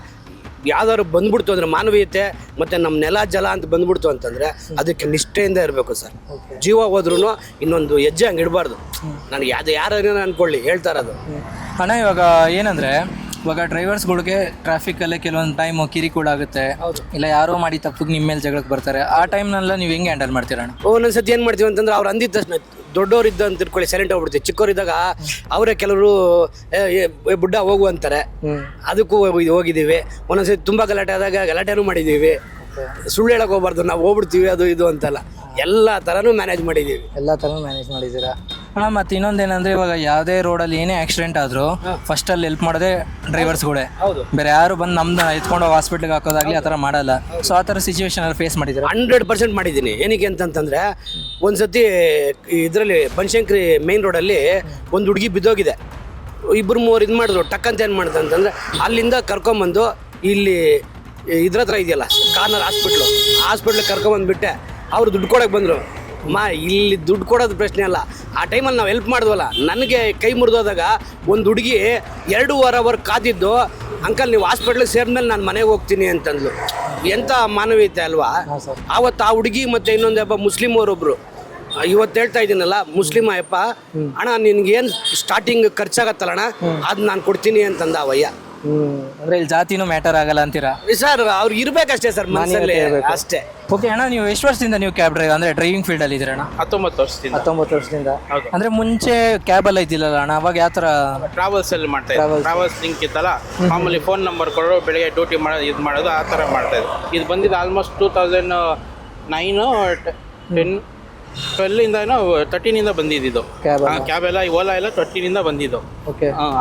ಯಾವ್ದಾದ್ರು ಬಂದ್ಬಿಡ್ತು ಅಂದರೆ ಮಾನವೀಯತೆ ಮತ್ತು ನಮ್ಮ ನೆಲ ಜಲ ಅಂತ ಬಂದ್ಬಿಡ್ತು ಅಂತಂದರೆ ಅದಕ್ಕೆ ನಿಷ್ಠೆಯಿಂದ ಇರಬೇಕು ಸರ್. ಜೀವ ಹೋದ್ರೂ ಇನ್ನೊಂದು ಹೆಜ್ಜೆ ಹಂಗೆ ಇಡಬಾರ್ದು. ನನಗೆ ಯಾರೇನೋ ಅಂದ್ಕೊಳ್ಳಿ ಹೇಳ್ತಾ ಇರೋದು. ಅಣ್ಣ ಇವಾಗ ಏನಂದರೆ ಇವಾಗ ಡ್ರೈವರ್ಸ್ಗಳಿಗೆ ಟ್ರಾಫಿಕಲ್ಲೇ ಕೆಲವೊಂದು ಟೈಮ್ ಕಿರಿಕೂಡ ಆಗುತ್ತೆ, ಇಲ್ಲ ಯಾರೋ ಮಾಡಿ ತಪ್ಪಿಗೆ ನಿಮ್ಮ ಮೇಲೆ ಜಗಳಕ್ಕೆ ಬರ್ತಾರೆ. ಆ ಟೈಮ್ನೆಲ್ಲ ನೀವು ಹೆಂಗೆ ಹ್ಯಾಂಡಲ್ ಮಾಡ್ತೀರಣ್ಣ? ಒಂದೊಂದು ಸತಿ ಏನು ಮಾಡ್ತೀವಿ ಅಂತಂದ್ರೆ ಅವ್ರು ಅಂದಿದ್ದ ತಕ್ಷಣ ದೊಡ್ಡವರಿದ್ದ ಅಂತ ತಿಳ್ಕೊಳ್ಳಿ ಸೈಲೆಂಟ್ ಹೋಗ್ಬಿಡ್ತೀವಿ. ಚಿಕ್ಕವರಿದ್ದಾಗ ಅವರೇ ಕೆಲವರು ಬುಡ್ಡ ಹೋಗು ಅಂತಾರೆ, ಅದಕ್ಕೂ ಹೋಗಿದ್ದೀವಿ. ಒಂದೊಂದ್ಸತಿ ತುಂಬ ಗಲಾಟೆ ಆದಾಗ ಗಲಾಟೆನೂ ಮಾಡಿದ್ದೀವಿ. ಸುಳ್ಳು ಹೇಳಕ್ಕೆ ಹೋಗ್ಬಾರ್ದು, ನಾವು ಹೋಗ್ಬಿಡ್ತೀವಿ ಅದು ಇದು ಅಂತಲ್ಲ, ಎಲ್ಲ ಥರನೂ ಮ್ಯಾನೇಜ್ ಮಾಡಿದ್ದೀವಿ. ಎಲ್ಲ ಥರನೂ ಮ್ಯಾನೇಜ್ ಮಾಡಿದ್ದೀರಾ ಅಣ್ಣ? ಮತ್ತು ಇನ್ನೊಂದೇನಂದರೆ ಇವಾಗ ಯಾವುದೇ ರೋಡಲ್ಲಿ ಏನೇ ಆಕ್ಸಿಡೆಂಟ್ ಆದರೂ ಫಸ್ಟಲ್ಲಿ ಹೆಲ್ಪ್ ಮಾಡೋದೇ ಡ್ರೈವರ್ಸ್ಗಳೇ. ಬೇರೆ ಯಾರು ಬಂದು ನಮ್ಮನ್ನ ಎತ್ಕೊಂಡು ಹಾಸ್ಪಿಟ್ಲಿಗೆ ಹಾಕೋದಾಗಲಿ ಆ ಥರ ಮಾಡಲ್ಲ. ಸೊ ಆ ಥರ ಸಿಚುವೇಶನಲ್ಲಿ ಫೇಸ್ ಮಾಡಿದ್ದೀರಾ? 100% ಮಾಡಿದ್ದೀನಿ. ಏನಕ್ಕೆ ಅಂತಂತಂದರೆ ಒಂದು ಸತಿ ಇದರಲ್ಲಿ ಬನಶಂಕರಿ ಮೇನ್ ರೋಡಲ್ಲಿ ಒಂದು ಹುಡುಗಿ ಬಿದ್ದೋಗಿದೆ. 2-3 ಇದು ಮಾಡಿದ್ರು. ಟಕ್ಕಂತ ಏನು ಮಾಡ್ದೆ ಅಂತಂದರೆ ಅಲ್ಲಿಂದ ಕರ್ಕೊಂಬಂದು ಇಲ್ಲಿ ಇದ್ರ ಹತ್ರ ಇದೆಯಲ್ಲ ಕಾರ್ನರ್ ಹಾಸ್ಪಿಟ್ಲಿಗೆ ಕರ್ಕೊಂಬಂದುಬಿಟ್ಟೆ. ಅವ್ರು ದುಡ್ಡು ಕೊಡೋಕೆ ಬಂದರು. ಇಲ್ಲಿ ದುಡ್ಡು ಕೊಡೋದು ಪ್ರಶ್ನೆ ಅಲ್ಲ. ಆ ಟೈಮಲ್ಲಿ ನಾವು ಹೆಲ್ಪ್ ಮಾಡಿದ್ವಲ್ಲ, ನನಗೆ ಕೈ ಮುರಿದೋದಾಗ ಒಂದು ಹುಡುಗಿ 2.5 hour ಕಾದಿದ್ದು, ಅಂಕಲ್ ನೀವು ಹಾಸ್ಪಿಟ್ಲಿಗೆ ಸೇರಿದ್ಮೇಲೆ ನಾನು ಮನೆಗೆ ಹೋಗ್ತೀನಿ ಅಂತಂದ್ಲು. ಎಂಥ ಮಾನವೀಯತೆ ಅಲ್ವಾ? ಆವತ್ತು ಆ ಹುಡುಗಿ ಮತ್ತು ಇನ್ನೊಂದು ಹಬ್ಬ ಮುಸ್ಲಿಮ್ ಅವರೊಬ್ಬರು ಇವತ್ತು ಹೇಳ್ತಾ ಇದ್ದೀನಲ್ಲ, ಮುಸ್ಲಿಮ್ ಅಯ್ಯಪ್ಪ, ಅಣ್ಣ ನಿನ್ಗೇನು ಸ್ಟಾರ್ಟಿಂಗ್ ಖರ್ಚಾಗತ್ತಲ್ಲ ಅಣ್ಣ ಅದು ನಾನು ಕೊಡ್ತೀನಿ ಅಂತಂದ ಅವಯ್ಯ. ಅಂದರೆ ಇಲ್ಲಿ ಜಾತಿನೂ ಮ್ಯಾಟರ್ ಆಗಲ್ಲ ಅಂತೀರಾ ಸರ್? ಅವ್ರು ಇರ್ಬೇಕಷ್ಟೇ ಸರ್ ಮನಸ್ಸಲ್ಲಿ ಅಷ್ಟೇ. ಓಕೆ ಅಣ್ಣ, ನೀವು ಎಷ್ಟು ವರ್ಷದಿಂದ ನೀವು ಕ್ಯಾಬ್ ಡ್ರೈವರ್ ಅಂದರೆ ಡ್ರೈವಿಂಗ್ ಫೀಲ್ಡಲ್ಲಿ ಇದ್ದೀರಣ್ಣ? 19 ವರ್ಷದಿಂದ. 19 ವರ್ಷದಿಂದ. ಅಂದರೆ ಮುಂಚೆ ಕ್ಯಾಬೆಲ್ಲ ಇದ್ದಿಲ್ಲಲ್ಲ ಅಣ್ಣ, ಅವಾಗ ಯಾವ ಥರ? ಟ್ರಾವೆಲ್ಸಲ್ಲಿ ಮಾಡ್ತಾ ಇದ್ದೆ. ಟ್ರಾವೆಲ್ಸ್ ಲಿಂಕ್ ಇತ್ತಲ್ಲ, ಮಾಮೂಲಿ ಫೋನ್ ನಂಬರ್ ಕೊಡೋರು, ಬೆಳಿಗ್ಗೆ ಡ್ಯೂಟಿ ಮಾಡೋದು ಇದು ಮಾಡೋದು ಆ ಥರ ಮಾಡ್ತಾಯಿದ್ದೆ. ಇದು ಬಂದಿದ್ದು ಆಲ್ಮೋಸ್ಟ್ 2009 10 12 13 ಬಂದಿದ್ದು ಕ್ಯಾಬ್ ಎಲ್ಲ. ಓಲಾ ಎಲ್ಲ 13 ಬಂದಿದ್ದು.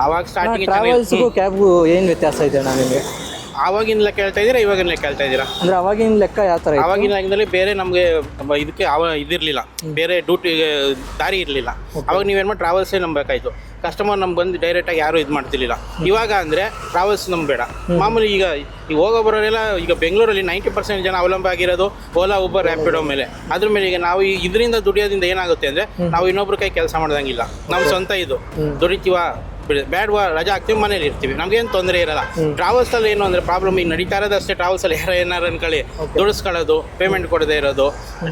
ಅವಾಗ ಸ್ಟಾರ್ಟಿಂಗ್ ಟ್ರಾವೆಲ್ಸ್ಗೂ ಕ್ಯಾಬ್ಗೂ ಏನು ವ್ಯತ್ಯಾಸ ಇದೆ ಅಣ್ಣ ನಿಮಗೆ? ಆವಾಗಿನ ಲೆಕ್ಕ ಹೇಳ್ತಾ ಇದ್ದೀರಾ ಇವಾಗಿನ ಲೆಕ್ಕ ಹೇಳ್ತಾ ಇದ್ದೀರಾ? ಅಂದರೆ ಅವಾಗಿನ ಲೆಕ್ಕ ಯಾವ ಥರ? ಆವಾಗಿನ ಲೆಕ್ಕದಲ್ಲಿ ಬೇರೆ ನಮಗೆ ಇದಕ್ಕೆ ಇದಿರಲಿಲ್ಲ, ಬೇರೆ ಡ್ಯೂಟಿಗೆ ದಾರಿ ಇರಲಿಲ್ಲ. ಅವಾಗ ನೀವೇನು ಮಾಡಿ ಟ್ರಾವೆಲ್ಸೇ ನಂಬಬೇಕಾಯ್ತು. ಕಸ್ಟಮರ್ ನಮ್ಗೆ ಬಂದು ಡೈರೆಕ್ಟಾಗಿ ಯಾರೂ ಇದು ಮಾಡ್ತಿರ್ಲಿಲ್ಲ. ಇವಾಗ ಅಂದರೆ ಟ್ರಾವೆಲ್ಸ್ ನಂಬೇಡ. ಮಾಮೂಲಿ ಈಗ ಹೋಗೋ ಬರೋರೆಲ್ಲ ಈಗ ಬೆಂಗಳೂರಲ್ಲಿ 90% ಜನ ಅವಲಂಬ ಆಗಿರೋದು ಓಲಾ, ಉಬರ್, ರ್ಯಾಪಿಡೋ ಮೇಲೆ. ಅದ್ರ ಮೇಲೆ ಈಗ ನಾವು ಇದರಿಂದ ದುಡಿಯೋದ್ರಿಂದ ಏನಾಗುತ್ತೆ ಅಂದರೆ ನಾವು ಇನ್ನೊಬ್ರ ಕೈ ಕೆಲಸ ಮಾಡ್ದಂಗಿಲ್ಲ. ನಾವು ಸ್ವಂತ ಇದು ದುಡಿತೀವ, ಬ್ಯಾಡ್ವಾ ರಜಾ ಹಾಕ್ತೀವಿ, ಮನೇಲಿ ಇರ್ತೀವಿ, ನಮ್ಗೇನು ತೊಂದರೆ ಇರಲ್ಲ. ಟ್ರಾವೆಲ್ಸಲ್ಲಿ ಏನು ಅಂದರೆ ಪ್ರಾಬ್ಲಮ್ ಈಗ ನಡೀತಾ ಇರೋದಷ್ಟೇ. ಟ್ರಾವೆಲ್ಸಲ್ಲಿ ಏನಾರು ಅನ್ಕೊಳ್ಳಿ ದುಡಿಸ್ಕೊಳ್ಳೋದು, ಪೇಮೆಂಟ್ ಕೊಡದೇ ಇರೋದು,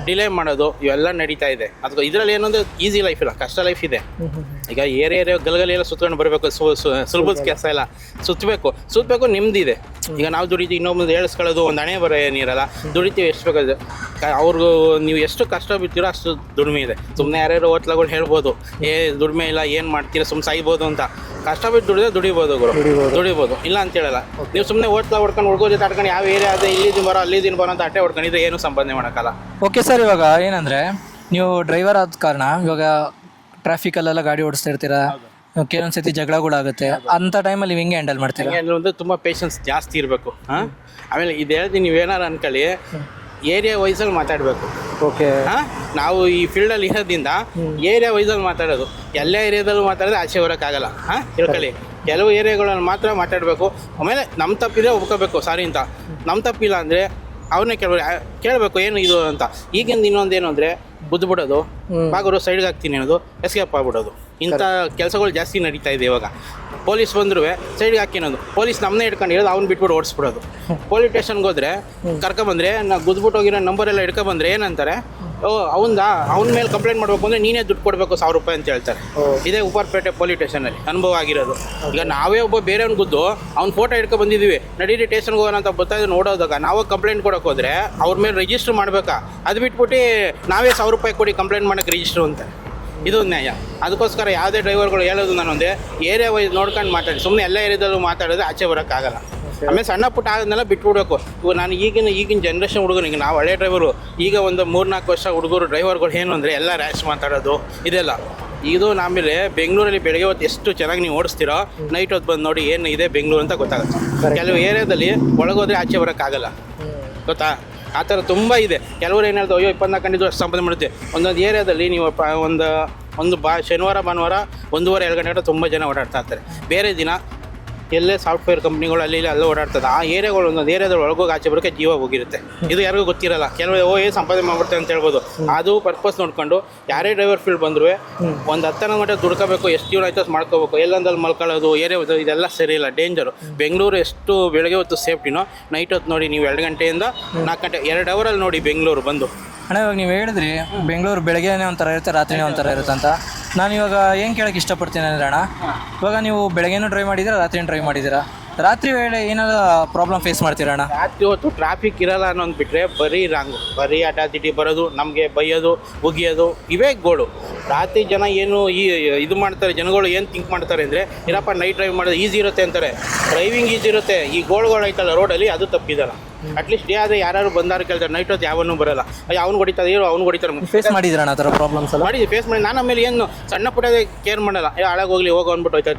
ಡಿಲೇ ಮಾಡೋದು ಇವೆಲ್ಲ ನಡೀತಾ ಇದೆ. ಅದು ಇದರಲ್ಲಿ ಏನಂದ್ರೆ ಈಸಿ ಲೈಫ್ ಇಲ್ಲ, ಕಷ್ಟ ಲೈಫ್ ಇದೆ. ಈಗ ಏರಿಯಾ ಗಲಗಲಿ ಎಲ್ಲ ಸುತ್ಕೊಂಡು ಬರಬೇಕು, ಸುಲಭದ ಕೆಲಸ ಎಲ್ಲ ಸುತ್ತಬೇಕು ನೆಮ್ಮದಿದೆ. ಈಗ ನಾವು ದುಡಿತೀವಿ, ಇನ್ನೊಬ್ಬರು ಹೇಳಿಸ್ಕೊಳ್ಳೋದು ಒಂದು ಹಣೆ ಬರೋ ಏನಿರಲ್ಲ. ದುಡಿತೀವಿ ಎಷ್ಟು ಬೇಕಾದ್ರೆ. ಅವ್ರಿಗೂ ನೀವು ಎಷ್ಟು ಕಷ್ಟ ಬಿಡ್ತೀರೋ ಅಷ್ಟು ದುಡಿಮೆ ಇದೆ. ಸುಮ್ಮನೆ ಯಾರ್ಯಾರು ಹೋಟ್ಲಗಳು ಹೇಳ್ಬೋದು ದುಡಿಮೆ ಇಲ್ಲ, ಏನು ಮಾಡ್ತೀರಾ, ಸುಮ್ಮನೆ ಸಾಯ್ಬೋದು ಅಂತ. ಕಷ್ಟ ಬಿಟ್ಟು ದುಡಿದ್ರೆ ದುಡಿಬೋದು, ಇಲ್ಲ ಅಂತ ಹೇಳಲ್ಲ. ನೀವು ಸುಮ್ಮನೆ ಹೋಟ್ಲ ಹೊಡ್ಕೊಂಡು ಹುಡುಗೋ ಜೊತೆ ಆಡ್ಕೊಂಡು ಯಾವ ಏರಿಯಾ ಅದೇ ಇಲ್ಲಿದ್ದೀನಿ ಬರೋ ಅಲ್ಲಿದ್ದೀನಿ ಬರೋ ಅಂತ ಅಟ್ಟೆ ಹೊಡ್ಕೊಂಡಿದ್ರೆ ಏನು ಸಂಪಾದನೆ ಮಾಡೋಕ್ಕಲ್ಲ. ಓಕೆ ಸರ್, ಇವಾಗ ಏನಂದರೆ ನೀವು ಡ್ರೈವರ್ ಆದ ಕಾರಣ ಇವಾಗ ಟ್ರಾಫಿಕಲ್ಲೆಲ್ಲ ಗಾಡಿ ಓಡಿಸ್ತಾ ಇರ್ತೀರಾ, ಕೆಲವೊಂದು ಸತಿ ಜಗಳಗಳಾಗುತ್ತೆ, ಅಂಥ ಟೈಮಲ್ಲಿ ನೀವು ಹೆಂಗೆ ಹ್ಯಾಂಡಲ್ ಮಾಡ್ತೀರಾ? ಹೆಂಗೆ ಅಂದ್ರೆ ತುಂಬ ಪೇಷನ್ಸ್ ಜಾಸ್ತಿ ಇರಬೇಕು. ಆಮೇಲೆ ಇದು ಹೇಳ್ತೀನಿ, ನೀವೇನಾರು ಅನ್ಕೊಳ್ಳಿ, ಏರಿಯಾ ವೈಸಲ್ಲಿ ಮಾತಾಡಬೇಕು. ಓಕೆ. ನಾವು ಈ ಫೀಲ್ಡಲ್ಲಿ ಇರೋದ್ರಿಂದ ಏರಿಯಾ ವೈಸಲ್ಲಿ ಮಾತಾಡೋದು. ಎಲ್ಲ ಏರಿಯಾದಲ್ಲೂ ಮಾತಾಡಿದ್ರೆ ಆಚೆ ಬರೋಕ್ಕಾಗಲ್ಲ. ತಿಳ್ಕೊಳ್ಳಿ, ಕೆಲವು ಏರಿಯಾಗಳಲ್ಲಿ ಮಾತ್ರ ಮಾತಾಡಬೇಕು. ಆಮೇಲೆ ನಮ್ಮ ತಪ್ಪಿದ್ರೆ ಒಪ್ಕೋಬೇಕು, ಸಾರಿ ಅಂತ. ನಮ್ಮ ತಪ್ಪಿಲ್ಲ ಅಂದರೆ ಅವ್ರನ್ನೇ ಕೇಳಬೇಕು ಏನು ಇದು ಅಂತ. ಈಗಿಂದ ಇನ್ನೊಂದೇನು ಅಂದರೆ ಬುದ್ಬಿಡೋದು, ಬಾಗರು ಸೈಡ್ಗೆ ಹಾಕ್ತೀನಿ ಅನ್ನೋದು, ಎಸ್ಕೇಪ್ ಆಗ್ಬಿಡೋದು. ಇಂಥ ಕೆಲಸಗಳು ಜಾಸ್ತಿ ನಡೀತಾ ಇದೆ ಇವಾಗ. ಪೊಲೀಸ್ ಬಂದರೂ ಸೈಡ್ಗೆ ಹಾಕಿನೋದು, ಪೊಲೀಸ್ ನಮ್ಮನ್ನೇ ಹಿಡ್ಕೊಂಡು ಇರೋದು, ಅವ್ನು ಬಿಟ್ಬಿಟ್ಟು ಓಡಿಸ್ಬಿಡೋದು. ಪೊಲೀಸ್ ಸ್ಟೇಷನ್ಗೆ ಹೋದರೆ ಕರ್ಕೊಂಬಂದರೆ ನಾವು ಗುದ್ಬಿಟ್ಟು ಹೋಗಿರೋ ನಂಬರೆಲ್ಲ ಹಿಡ್ಕೊಬಂದ್ರೆ ಏನಂತಾರೆ, ಅವನ ಮೇಲೆ ಕಂಪ್ಲೇಂಟ್ ಮಾಡಬೇಕು ಅಂದರೆ ನೀನೇ ದುಡ್ಡು ಕೊಡಬೇಕು 1000 ರೂಪಾಯಿ ಅಂತ ಹೇಳ್ತಾರೆ. ಇದೇ ಉಪ್ಪಾರಪೇಟೆ ಪೊಲೀಸ್ ಸ್ಟೇಷನಲ್ಲಿ ಅನುಭವ ಆಗಿರೋದು. ಈಗ ನಾವೇ ಒಬ್ಬ ಬೇರೆಯವ್ನ ಗುದ್ದು ಅವ್ನ ಫೋಟೋ ಹಿಡ್ಕೊಂಡು ಬಂದಿದ್ದೀವಿ, ನಡೀರಿ ಸ್ಟೇಷನ್ಗೆ ಹೋಗೋಣ ಅಂತ ಬರ್ತಾಯಿದ್ದು ನೋಡೋದಾಗ ನಾವು ಕಂಪ್ಲೇಂಟ್ ಕೊಡೋಕೆ ಹೋದರೆ ಅವ್ರ ಮೇಲೆ ರಿಜಿಸ್ಟ್ರ್ ಮಾಡಬೇಕಾ? ಅದು ಬಿಟ್ಬಿಟ್ಟು ನಾವೇ 1000 ರೂಪಾಯಿ ಕೊಡಿ ಕಂಪ್ಲೇಂಟ್ ಮಾಡೋಕ್ಕೆ ರಿಜಿಸ್ಟ್ರು ಅಂತ. ಇದು ನ್ಯಾಯ. ಅದಕ್ಕೋಸ್ಕರ ಯಾವುದೇ ಡ್ರೈವರ್ಗಳು ಹೇಳೋದು ನಾನೊಂದೇ, ಏರಿಯಾ ವೈಸ್ ನೋಡ್ಕೊಂಡು ಮಾತಾಡಿ. ಸುಮ್ಮನೆ ಎಲ್ಲ ಏರಿಯಾದಲ್ಲೂ ಮಾತಾಡಿದ್ರೆ ಆಚೆ ಬರೋಕ್ಕಾಗಲ್ಲ. ಆಮೇಲೆ ಸಣ್ಣ ಪುಟ್ಟ ಅದನ್ನೆಲ್ಲ ಬಿಟ್ಬಿಡ್ಬೇಕು. ಇವಾಗ ನಾನು ಈಗಿನ ಜನ್ರೇಷನ್ ಹುಡುಗರು, ಈಗ ನಾವು ಹಳೆ ಡ್ರೈವರು, ಈಗ ಒಂದು 3-4 ವರ್ಷ ಹುಡುಗರು ಡ್ರೈವರ್ಗಳು ಏನು ಅಂದರೆ ಎಲ್ಲ ರ್ಯಾಶ್ ಮಾತಾಡೋದು ಇದೆಲ್ಲ. ಇದು ಆಮೇಲೆ ಬೆಂಗಳೂರಲ್ಲಿ ಬೆಳಗ್ಗೆ ಹೊತ್ತು ಎಷ್ಟು ಚೆನ್ನಾಗಿ ನೀವು ಓಡಿಸ್ತೀರೋ, ನೈಟ್ ಹೊತ್ತು ಬಂದು ನೋಡಿ ಏನು ಇದೆ ಬೆಂಗಳೂರು ಅಂತ ಗೊತ್ತಾಗುತ್ತೆ. ಕೆಲವು ಏರಿಯಾದಲ್ಲಿ ಒಳಗೋದ್ರೆ ಆಚೆ ಬರೋಕ್ಕಾಗಲ್ಲ, ಗೊತ್ತಾ? ಆ ಥರ ತುಂಬ ಇದೆ. ಕೆಲವರು ಏನು ಹೇಳ್ತಾರೆ, ಅಯ್ಯೋ 24 ಗಂಟೆ ಅಷ್ಟು ಸಂಪಾದನೆ ಮಾಡುತ್ತೆ. ಒಂದೊಂದು ಏರಿಯಾದಲ್ಲಿ ನೀವು ಒಂದು ಶನಿವಾರ ಭಾನುವಾರ 1:30-2 ಗಂಟೆ ತುಂಬ ಜನ ಓಡಾಡ್ತಾ ಇರ್ತಾರೆ. ಬೇರೆ ದಿನ ಎಲ್ಲೇ ಸಾಫ್ಟ್ವೇರ್ ಕಂಪ್ನಿಗಳು ಅಲ್ಲಿ ಅಲ್ಲೇ ಓಡಾಡ್ತದೆ. ಆ ಏರಿಯಾಗಳು ಒಂದೊಂದು ಏರಿಯಾದಲ್ಲಿ ಒಳಗೋಗಿ ಆಚೆ ಬರೋಕ್ಕೆ ಜೀವ ಹೋಗಿರುತ್ತೆ. ಇದು ಯಾರಿಗೂ ಗೊತ್ತಿರಲ್ಲ. ಕೆಲವು ಸಂಪಾದನೆ ಮಾಡ್ಬಿಡ್ತಾರೆ ಅಂತ ಹೇಳ್ಬೋದು. ಅದು ಪರ್ಪಸ್ ನೋಡ್ಕೊಂಡು ಯಾರೇ ಡ್ರೈವರ್ ಫೀಲ್ಡ್ ಬಂದರೂ ಒಂದು 10 ಗಂಟೆ ದುಡ್ಕೋಬೇಕು, ಎಷ್ಟು ಜೀವನ ಆಯ್ತು ಮಾಡ್ಕೋಬೇಕು. ಎಲ್ಲಂದಲ್ಲಿ ಮಲ್ಕೊಳ್ಳೋದು, ಏರಿಯಾ ಇದೆಲ್ಲ ಸರಿ ಇಲ್ಲ, ಡೇಂಜರು. ಬೆಂಗಳೂರು ಎಷ್ಟು ಬೆಳಗ್ಗೆ ಹೊತ್ತು ಸೇಫ್ಟಿನೋ, ನೈಟ್ ಹೊತ್ತು ನೋಡಿ ನೀವು 2 ಗಂಟೆಯಿಂದ 4 ಗಂಟೆ 2 ಅವರಲ್ಲಿ ನೋಡಿ ಬೆಂಗಳೂರು ಬಂದು. ಅಣ್ಣ, ಇವಾಗ ನೀವು ಹೇಳಿದ್ರಿ ಬೆಂಗಳೂರು ಬೆಳಗ್ಗೆನೇ ಒಂಥರ ಇರುತ್ತೆ, ರಾತ್ರಿನೇ ಒಂಥರ ಇರುತ್ತೆ ಅಂತ. ನಾನು ಇವಾಗ ಏನು ಕೇಳೋಕ್ಕೆ ಇಷ್ಟಪಡ್ತೀನಿ ಅಂದರೆ ಅಣ್ಣ, ಇವಾಗ ನೀವು ಬೆಳಗ್ಗೆನೂ ಡ್ರೈವ್ ಮಾಡಿದ್ದೀರಾ, ರಾತ್ರಿನೂ ಡ್ರೈವ್ ಮಾಡಿದ್ದೀರಾ, ರಾತ್ರಿ ವೇಳೆ ಏನಾದ್ರು ಪ್ರಾಬ್ಲಮ್ ಫೇಸ್ ಮಾಡ್ತೀರಾ ಅಣ್ಣ? ರಾತ್ರಿ ಹೊತ್ತು ಟ್ರಾಫಿಕ್ ಇರಲ್ಲ ಅನ್ನೋದು ಬಿಟ್ಟರೆ ಬರೀ ರಾಂಗು, ಬರೀ ಅಡ್ಡಾದಿಡ್ಡಿ ಬರೋದು, ನಮಗೆ ಬೈಯೋದು, ಉಗಿಯೋದು, ಇವೇ ಗೋಳು. ರಾತ್ರಿ ಜನ ಏನು ಇದು ಮಾಡ್ತಾರೆ, ಜನಗಳು ಏನು ಥಿಂಕ್ ಮಾಡ್ತಾರೆ ಅಂದರೆ, ಏನಪ್ಪ ನೈಟ್ ಡ್ರೈವ್ ಮಾಡೋದು ಈಸಿ ಇರುತ್ತೆ ಅಂತಾರೆ. ಡ್ರೈವಿಂಗ್ ಈಸಿ ಇರುತ್ತೆ, ಈ ಗೋಳುಗಳು ಐತಲ್ಲ ರೋಡಲ್ಲಿ, ಅದು ತಪ್ಪಿದಲ್ಲ. ಅಟ್ಲೀಸ್ಟ್ ಡೇ ಆದರೆ ಯಾರು ಬಂದಾರು ಕೇಳ್ತಾರೆ, ನೈಟ್ ಹೊತ್ತು ಯಾವನ್ನೂ ಬರೋಲ್ಲ. ಅವ್ನು ಹೊಡಿತಾರೆ, ಅವ್ನು ಹೊಡಿತಾರೆ. ಫೇಸ್ ಮಾಡಿದ್ದೀರಾ ಅಣ್ಣ ಆ ಥರ ಪ್ರಾಬ್ಲಮ್ಸ್ ಎಲ್ಲ? ಮಾಡಿದ್ವಿ, ಫೇಸ್ ಮಾಡಿ. ನಾನು ಆಮೇಲೆ ಏನು ಸಣ್ಣ ಪುಟ್ಟದೇ ಕೇರ್ ಮಾಡಲ್ಲ. ಹಾಳಾಗೋಗ್ಲಿ ಹೋಗೋ ಅಂದ್ಬಿಟ್ಟು ಹೋಯ್ತಾ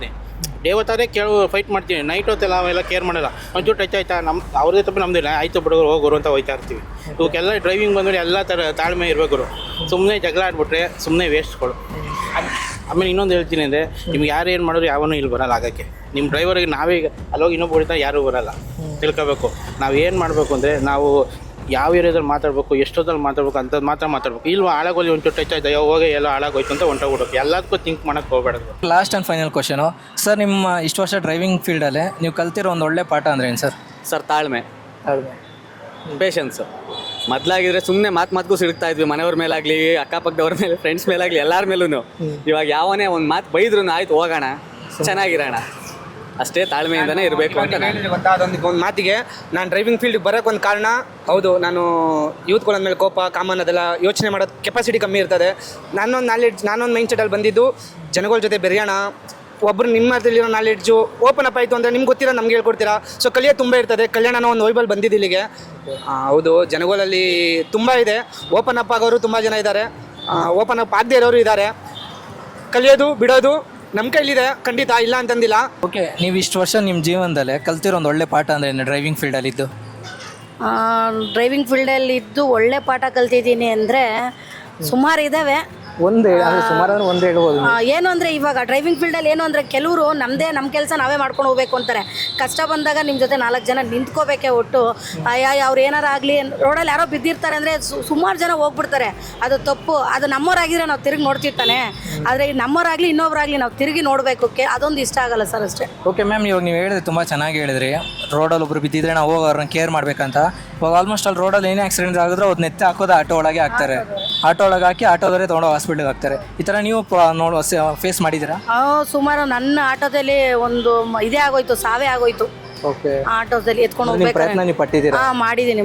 ಡೇ ಹೊತ್ತಾದ್ರೆ ಫೈಟ್ ಮಾಡ್ತೀನಿ. ನೈಟ್ ಹೊತ್ತೆಲ್ಲ ಅವೆಲ್ಲ ಕೇರ್ ಮಾಡಲ್ಲ. ಒಂಚೂರು ಟಚ್ ಆಯ್ತಾ ಅವ್ರದ್ದೇ ತಪ್ಪು ನಮ್ಮದಿಲ್ಲ, ಆಯ್ತು ಬಿಡೋರು ಹೋಗೋರು ಅಂತ ಹೋಯ್ತಾ ಇರ್ತೀವಿ. ಇವಕ್ಕೆಲ್ಲ ಡ್ರೈವಿಂಗ್ ಬಂದರೆ ಎಲ್ಲ ಥರ ತಾಳ್ಮೆ ಇರಬೇಕು. ಸುಮ್ಮನೆ ಜಗಳ ಆಡ್ಬಿಟ್ರೆ ಸುಮ್ಮನೆ ವೇಸ್ಟ್ಗಳು. ಆಮೇಲೆ ಇನ್ನೊಂದು ಹೇಳ್ತೀನಿ ಅಂದರೆ, ನಿಮ್ಗೆ ಯಾರು ಏನು ಮಾಡಿದ್ರು ಯಾವನೂ ಇಲ್ಲಿ ಬರಲ್ಲ ಆಗೋಕ್ಕೆ. ನಿಮ್ಮ ಡ್ರೈವರಿಗೆ ನಾವೇ ಅಲ್ಲೋಗಿ ಇನ್ನೊಬ್ಬ ಹೊಡಿತಾ ಯಾರೂ ಬರಲ್ಲ. ತಿಳ್ಕೋಬೇಕು. ನಾವು ಏನು ಮಾಡಬೇಕು ಅಂದರೆ, ನಾವು ಯಾವ ಏರಿಯಾದಲ್ಲಿ ಮಾತಾಡಬೇಕು, ಎಷ್ಟೊತ್ತಲ್ಲಿ ಮಾತಾಡಬೇಕು ಅಂಥದ್ದು ಮಾತ್ರ ಮಾತಾಡಬೇಕು. ಇಲ್ವಾ ಹಾಳಾಗೋಲಿ ಒಂಚೂರು ಟಚ್ ಆಯ್ತಾ ಹೋಗಿ ಎಲ್ಲ ಹಾಳಾಗೋಯ್ತು ಅಂತ ಹೊಂಟೋಗ್ಬಿಡೋದು. ಎಲ್ಲದಕ್ಕೂ ಥಿಂಕ್ ಮಾಡೋಕ್ಕೆ ಹೋಗ್ಬೇಡದು. Last and final question sir, ನಿಮ್ಮ ಇಷ್ಟು ವರ್ಷ ಡ್ರೈವಿಂಗ್ ಫೀಲ್ಡಲ್ಲೇ ನೀವು ಕಲ್ತಿರೋ ಒಂದು ಒಳ್ಳೆ ಪಾಠ ಅಂದರೆ ಏನು ಸರ್? ತಾಳ್ಮೆ, ಪೇಷನ್ಸು. ಮೊದಲಾಗಿದ್ರೆ ಸುಮ್ಮನೆ ಮಾತಿಗೂ ಸಿಡ್ತಾ ಇದ್ವಿ, ಮನೆಯವ್ರ ಮೇಲಾಗಲಿ, ಅಕ್ಕಪಕ್ಕದವ್ರ ಮೇಲೆ, ಫ್ರೆಂಡ್ಸ್ ಮೇಲಾಗಲಿ, ಎಲ್ಲರ ಮೇಲೂ. ಇವಾಗ ಯಾವನೇ ಒಂದು ಮಾತು ಬೈದ್ರು ಆಯ್ತು ಹೋಗೋಣ, ಚೆನ್ನಾಗಿರೋಣ, ಅಷ್ಟೇ ತಾಳ್ಮೆಯಿಂದನೇ ಇರಬೇಕು ಅಂತ. ಗೊತ್ತಾ, ಒಂದು ಮಾತಿಗೆ ನಾನು ಡ್ರೈವಿಂಗ್ ಫೀಲ್ಡ್ಗೆ ಬರೋಕ್ಕೆ ಒಂದು ಕಾರಣ, ಹೌದು, ನಾನು ಯೂತ್ಗಳ ಮೇಲೆ ಕೋಪ, ಕಾಮನ್ ಅದೆಲ್ಲ ಯೋಚನೆ ಮಾಡೋದು ಕೆಪಾಸಿಟಿ ಕಮ್ಮಿ ಇರ್ತದೆ. ನಾನೊಂದು ಮೈಂಡ್ ಸೆಟಲ್ಲಿ ಬಂದಿದ್ದು ಜನಗಳ ಜೊತೆ ಬೆರೆಯೋಣ, ಒಬ್ಬರು ನಿಮ್ಮ ಹತ್ರಲ್ಲಿರೋ ನಾಲೆಡ್ಜು ಓಪನ್ ಅಪ್ ಆಯಿತು ಅಂದರೆ ನಿಮ್ಗೆ ಗೊತ್ತಿರೋ ನಮ್ಗೆ ಹೇಳ್ಕೊಡ್ತೀರಾ. ಸೊ ಕಲಿಯೋದು ತುಂಬ ಇರ್ತದೆ. ಕಲ್ಯಾಣ ಒಂದು ವೈಬಲ್ ಬಂದಿದ್ದು ಇಲ್ಲಿಗೆ. ಹೌದು, ಜನಗಳಲ್ಲಿ ತುಂಬ ಇದೆ. ಓಪನ್ ಅಪ್ ಆಗೋರು ತುಂಬ ಜನ ಇದ್ದಾರೆ, ಓಪನ್ ಅಪ್ ಆಗದೆ ಇರೋರು ಇದ್ದಾರೆ. ಕಲಿಯೋದು ಬಿಡೋದು ನಮ್ಮ ಕೈಲಿದೆ, ಖಂಡಿತ ಇಲ್ಲ ಅಂತಂದಿಲ್ಲ. ಓಕೆ, ನೀವು ಇಷ್ಟು ವರ್ಷ ನಿಮ್ಮ ಜೀವನದಲ್ಲೇ ಕಲ್ತಿರೋ ಒಂದು ಒಳ್ಳೆ ಪಾಠ ಅಂದರೆ ಏನು ಡ್ರೈವಿಂಗ್ ಫೀಲ್ಡಲ್ಲಿದ್ದು? ಡ್ರೈವಿಂಗ್ ಫೀಲ್ಡಲ್ಲಿದ್ದು ಒಳ್ಳೆ ಪಾಠ ಕಲ್ತಿದ್ದೀನಿ ಅಂದರೆ ಸುಮಾರು ಇದ್ದಾವೆ. ಸುಮಾರು ಒಂದೇ ಹೇಳ್ಬೋದು. ಏನು ಅಂದರೆ ಇವಾಗ ಡ್ರೈವಿಂಗ್ ಫೀಲ್ಡಲ್ಲಿ ಏನು ಅಂದರೆ ಕೆಲವರು ನಮ್ಮ ಕೆಲಸ ನಾವೇ ಮಾಡ್ಕೊಂಡು ಹೋಗ್ಬೇಕು ಅಂತಾರೆ. ಕಷ್ಟ ಬಂದಾಗ ನಿಮ್ಮ ಜೊತೆ 4 ಜನ ನಿಂತ್ಕೋಬೇಕೇ ಒಟ್ಟು. ಅವ್ರು ಏನಾರು ಆಗಲಿ, ರೋಡಲ್ಲಿ ಯಾರೋ ಬಿದ್ದಿರ್ತಾರೆ ಅಂದರೆ ಸುಮಾರು ಜನ ಹೋಗ್ಬಿಡ್ತಾರೆ. ಅದು ತಪ್ಪು. ಅದು ನಮ್ಮವರಾಗಿದ್ರೆ ನಾವು ತಿರುಗಿ ನೋಡ್ತಿರ್ತಾನೆ. ಆದರೆ ನಮ್ಮವರಾಗಲಿ ಇನ್ನೊಬ್ಬರಾಗಲಿ ನಾವು ತಿರುಗಿ ನೋಡಬೇಕು. ಅದೊಂದು ಇಷ್ಟ ಆಗಲ್ಲ ಸರ್, ಅಷ್ಟೇ. ಓಕೆ ಮ್ಯಾಮ್, ಇವಾಗ ನೀವು ಹೇಳಿದ್ರೆ ತುಂಬ ಚೆನ್ನಾಗಿ ಹೇಳಿದ್ರಿ. ರೋಡಲ್ಲಿ ಒಬ್ರು ಬಿದ್ದಿದ್ರೆ ನಾವು ಹೋಗಿ ಅವ್ರನ್ನ ಕೇರ್ ಮಾಡ್ಬೇಕಂತ. ಇವಾಗ ಆಲ್ಮೋಸ್ಟ್ ಅಲ್ಲಿ ರೋಡಲ್ಲಿ ಏನೇ ಆಕ್ಸಿಡೆಂಟ್ ಆಗಿದ್ರು ಅದು ನೆತ್ತೆ ಹಾಕೋದು ಆಟೋ ಒಳಗೆ ಹಾಕ್ತಾರೆ. ಆಟೋ ಒಳಗೆ ಹಾಕಿ ಆಟೋದವರೇ ತೊಗೊಂಡು ಹಾಸ್ಪಿಟ್ಲಿಗೆ ಹಾಕ್ತಾರೆ. ಈ ಥರ ನೀವು ಫೇಸ್ ಮಾಡಿದ್ದೀರಾ? ಸುಮಾರು ನನ್ನ ಆಟೋದಲ್ಲಿ ಒಂದು ಇದೇ ಆಗೋಯ್ತು, ಸಾವೇ ಆಗೋಯ್ತು. ಓಕೆ, ಆಟೋದಲ್ಲಿ ಎತ್ಕೊಂಡು ಹೋಗ್ಬೇಕು. ಮಾಡಿದ್ದೀನಿ.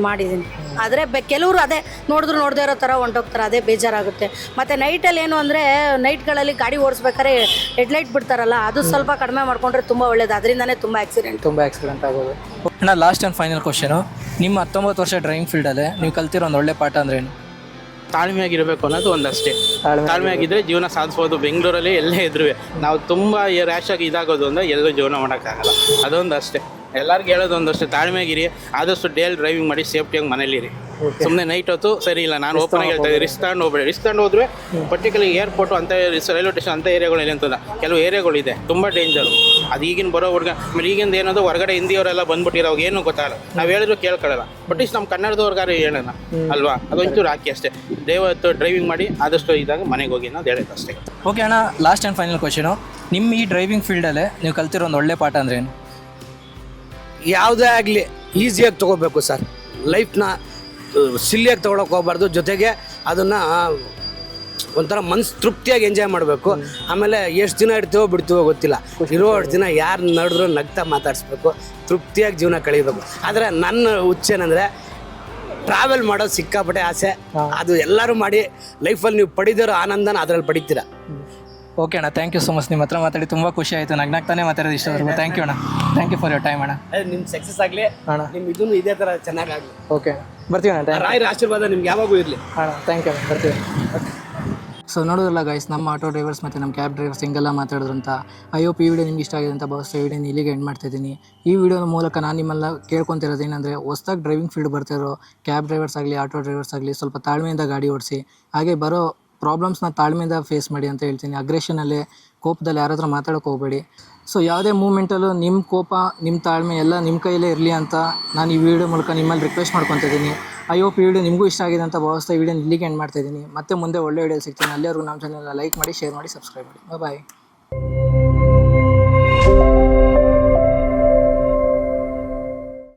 ಆದರೆ ಕೆಲವರು ಅದೇ ನೋಡದೇ ಇರೋ ಥರ ಹೊಂಟೋಗ್ತಾರೆ. ಅದೇ ಬೇಜಾರಾಗುತ್ತೆ. ಮತ್ತು ನೈಟಲ್ಲಿ ಏನು ಅಂದರೆ, ನೈಟ್ಗಳಲ್ಲಿ ಗಾಡಿ ಓಡಿಸ್ಬೇಕಾದ್ರೆ ಹೆಡ್ಲೈಟ್ ಬಿಡ್ತಾರಲ್ಲ, ಅದು ಸ್ವಲ್ಪ ಕಡಿಮೆ ಮಾಡ್ಕೊಂಡ್ರೆ ತುಂಬ ಒಳ್ಳೇದು. ಅದರಿಂದನೇ ತುಂಬ ಆಕ್ಸಿಡೆಂಟ್ ಆಗೋದು. ಅಣ್ಣ, ಲಾಸ್ಟ್ ಆ್ಯಂಡ್ ಫೈನಲ್ ಕ್ವಶನು, ನಿಮ್ಮ 19 ವರ್ಷ ಡ್ರೈವಿಂಗ್ ಫೀಲ್ಡಲ್ಲೇ ನೀವು ಕಲ್ತಿರೋ ಒಂದು ಒಳ್ಳೆ ಪಾಠ ಅಂದ್ರೆ ಏನು? ತಾಳ್ಮೆಯಾಗಿರಬೇಕು ಅನ್ನೋದು ಒಂದಷ್ಟೇ. ತಾಳ್ಮೆಯಾಗಿದ್ದರೆ ಜೀವನ ಸಾಧಿಸ್ಬೋದು. ಬೆಂಗಳೂರಲ್ಲಿ ಎಲ್ಲೇ ಇದ್ರೂ ನಾವು ತುಂಬ ರ್ಯಾಶಾಗಿ ಇದಾಗೋದು ಅಂದರೆ ಎಲ್ಲೂ ಜೀವನ ಮಾಡೋಕ್ಕಾಗಲ್ಲ. ಅದೊಂದು ಅಷ್ಟೇ. ಎಲ್ಲರಿಗೂ ಹೇಳೋದು ಒಂದಷ್ಟೇ, ತಾಳ್ಮೆಯಾಗಿರಿ. ಆದಷ್ಟು ಡೇಲಿ ಡ್ರೈವಿಂಗ್ ಮಾಡಿ ಸೇಫ್ಟಿಯಾಗಿ ಮನೇಲಿರಿ. ಸುಮ್ಮನೆ ನೈಟ್ ಹೊತ್ತು ಸರಿ ಇಲ್ಲ. ನಾನು ಓಪನ್ ಆಗಿ ಹೇಳ್ತಾ ಇದ್ದೀನಿ, ರಿಸ್ಕ್ ತಗೊಂಡು ಹೋಗ್ಬೇಡಿ. ರಿಸ್ಕ್ ತಗೊಂಡು ಹೋದ್ರೆ ಪರ್ಟಿಕ್ಯುಲರ್ ಏರ್ಪೋರ್ಟು ಅಂತ ರೈಲ್ವೆ ಸ್ಟೇಷನ್ ಅಂತ ಏರಿಯಾಗಳು ಅಂತಲ್ಲ, ಕೆಲವು ಏರಿಯಾಗಳಿದೆ ತುಂಬ ಡೇಂಜರು. ಅದು ಈಗಿನ ಬರೋ ಹುಡುಗ ಆಮೇಲೆ ಈಗಿಂದ ಏನದು ಹೊರಗಡೆ ಹಿಂದಿಯವರೆಲ್ಲ ಬಂದ್ಬಿಟ್ಟಿರೋ ಏನು ಗೊತ್ತಾಗಲ್ಲ. ನಾವು ಹೇಳಿದ್ರು ಕೇಳ್ಕೊಳ್ಳಲ್ಲ. ಬಟ್ ಇಷ್ಟು ನಮ್ಮ ಕನ್ನಡದವ್ರಿಗಾರು ಹೇಳೋಣ ಅಲ್ವಾ, ಅದೊಂಚೂರು ಹಾಕಿ ಅಷ್ಟೇ. ದಯವಿಟ್ಟು ಡ್ರೈವಿಂಗ್ ಮಾಡಿ ಆದಷ್ಟು ಇದ್ದಾಗ ಮನೆಗೆ ಹೋಗಿ ಅನ್ನೋದು ಹೇಳೋದು ಅಷ್ಟೇ. ಓಕೆ ಅಣ್ಣ, ಲಾಸ್ಟ್ ಆ್ಯಂಡ್ ಫೈನಲ್ ಕ್ವಶನು, ನಿಮ್ಮ ಈ ಡ್ರೈವಿಂಗ್ ಫೀಲ್ಡಲ್ಲೇ ನೀವು ಕಲ್ತಿರೋ ಒಂದು ಒಳ್ಳೆ ಪಾಠ ಅಂದ್ರೆ ಏನು? ಯಾವುದೇ ಆಗಲಿ ಈಸಿಯಾಗಿ ತೊಗೋಬೇಕು ಸರ್. ಲೈಫ್ನ ಸಿಲ್ಲಿಯಾಗಿ ತೊಗೊಳಕ್ಕೆ ಹೋಗ್ಬಾರ್ದು. ಜೊತೆಗೆ ಅದನ್ನು ಒಂಥರ ಮನಸ್ಸು ತೃಪ್ತಿಯಾಗಿ ಎಂಜಾಯ್ ಮಾಡಬೇಕು. ಆಮೇಲೆ ಎಷ್ಟು ದಿನ ಇಡ್ತೀವೋ ಬಿಡ್ತೀವೋ ಗೊತ್ತಿಲ್ಲ, ಇರೋ ಅಷ್ಟು ದಿನ ಯಾರು ನಡೆದ್ರೂ ನಗ್ತಾ ಮಾತಾಡಿಸ್ಬೇಕು, ತೃಪ್ತಿಯಾಗಿ ಜೀವನ ಕಳೀಬೇಕು. ಆದರೆ ನನ್ನ ಹುಚ್ಚೇನೆಂದರೆ ಟ್ರಾವೆಲ್ ಮಾಡೋದು ಸಿಕ್ಕಾಪಟ್ಟೆ ಆಸೆ. ಅದು ಎಲ್ಲರೂ ಮಾಡಿ ಲೈಫಲ್ಲಿ ನೀವು ಪಡಿದಿರೋ ಆನಂದನ ಅದರಲ್ಲಿ ಪಡಿತೀರ. ಓಕೆ ಅಣ್ಣ, ಥ್ಯಾಂಕ್ ಯು ಸೊ ಮಚ್. ನಿಮ್ಮ ಹತ್ರ ಮಾತಾಡಿ ತುಂಬ ಖುಷಿ ಆಯಿತು. ನಗ್ನಾಗ್ತಾನೆ ಮಾತಾಡೋದು ಇಷ್ಟವರೆಗೂ. ಥ್ಯಾಂಕ್ ಯು ಅಣ್ಣ, thank you for your time ಅಣ್ಣ. ನಿಮ್ಮ ಸಕ್ಸಸ್ ಆಗಲಿ ಅಣ್ಣ, ನಿಮ್ಮ ಇದನ್ನು ಇದೇ ಥರ ಚೆನ್ನಾಗಾಗಲಿ. ಓಕೆ ಬರ್ತೀವಿ ಅಣ್ಣ. ರಾಯರ ಆಶೀರ್ವಾದ ನಿಮ್ಗೆ ಯಾವಾಗೂ ಇರಲಿ ಅಣ್ಣ. ಥ್ಯಾಂಕ್ ಯು ಅಣ್ಣ, ಬರ್ತೀವಿ. ಸೊ ನೋಡೋದಲ್ಲ ಗೈಸ್, ನಮ್ಮ ಆಟೋ ಡ್ರೈವರ್ಸ್ ಮತ್ತು ನಮ್ಮ ಕ್ಯಾಬ್ ಡ್ರೈವರ್ಸ್ ಹಿಂಗೆಲ್ಲ ಮಾತಾಡಿದ್ರಂತ. ಐ ಹೋಪ್ ಈ ವಿಡಿಯೋ ನಿಮ್ಗೆ ಇಷ್ಟ ಆಗಿದೆ ಅಂತ ಭಾವಿಸ್ತಾ ವಿಡಿಯೋನ ಇಲ್ಲಿಗೆ ಎಂಡ್ ಮಾಡ್ತಾಯಿದ್ದೀನಿ. ಈ ವಿಡಿಯೋದ ಮೂಲಕ ನಾನು ನಿಮ್ಮೆಲ್ಲ ಕೇಳ್ಕೊತಿರೋದು ಏನಂದರೆ, ಹೊಸ್ದಾಗಿ ಡ್ರೈವಿಂಗ್ ಫೀಲ್ಡ್ ಬರ್ತಿರೋ ಕ್ಯಾಬ್ ಡ್ರೈವರ್ಸ್ ಆಗಲಿ ಆಟೋ ಡ್ರೈವರ್ಸ್ ಆಗಲಿ ಸ್ವಲ್ಪ ತಾಳ್ಮೆಯಿಂದ ಗಾಡಿ ಓಡಿಸಿ, ಹಾಗೆ ಬರೋ ಪ್ರಾಬ್ಲಮ್ಸ್ನ ತಾಳ್ಮೆಯಿಂದ ಫೇಸ್ ಮಾಡಿ ಅಂತ ಹೇಳ್ತೀನಿ. ಅಗ್ರೆಷನಲ್ಲಿ, ಕೋಪದಲ್ಲಿ ಯಾರ ಹತ್ರ ಮಾತಾಡೋಕೆ ಹೋಗಬೇಡಿ. ಸೊ ಯಾವುದೇ ಮೂಮೆಂಟಲ್ಲೂ ನಿಮ್ಮ ಕೋಪ, ನಿಮ್ಮ ತಾಳ್ಮೆ ಎಲ್ಲ ನಿಮ್ಮ ಕೈಯಲ್ಲೇ ಇರಲಿ ಅಂತ ನಾನು ಈ ವಿಡಿಯೋ ಮೂಲಕ ನಿಮ್ಮಲ್ಲಿ ರಿಕ್ವೆಸ್ಟ್ ಮಾಡ್ಕೊತಿದ್ದೀನಿ. ಐ ಹೋಪ್ ಈ ವಿಡಿಯೋ ನಿಮಗೂ ಇಷ್ಟ ಆಗಿದೆ ಅಂತ ಭಾವಿಸ್ತಾ ವಿಡಿಯೋ ಇಲ್ಲಿಗೆ ಎಂಡ್ ಮಾಡ್ತಾಯಿದ್ದೀನಿ. ಮತ್ತೆ ಮುಂದೆ ಒಳ್ಳೆ ವಿಡಿಯೋ ಸಿಗ್ತೀನಿ. ಅಲ್ಲಿವರೆಗೂ ನಮ್ಮ ಚಾನಲ್ನ ಲೈಕ್ ಮಾಡಿ, ಶೇರ್ ಮಾಡಿ, ಸಬ್ಸ್ಕ್ರೈಬ್ ಮಾಡಿ. ಬಾಯ್.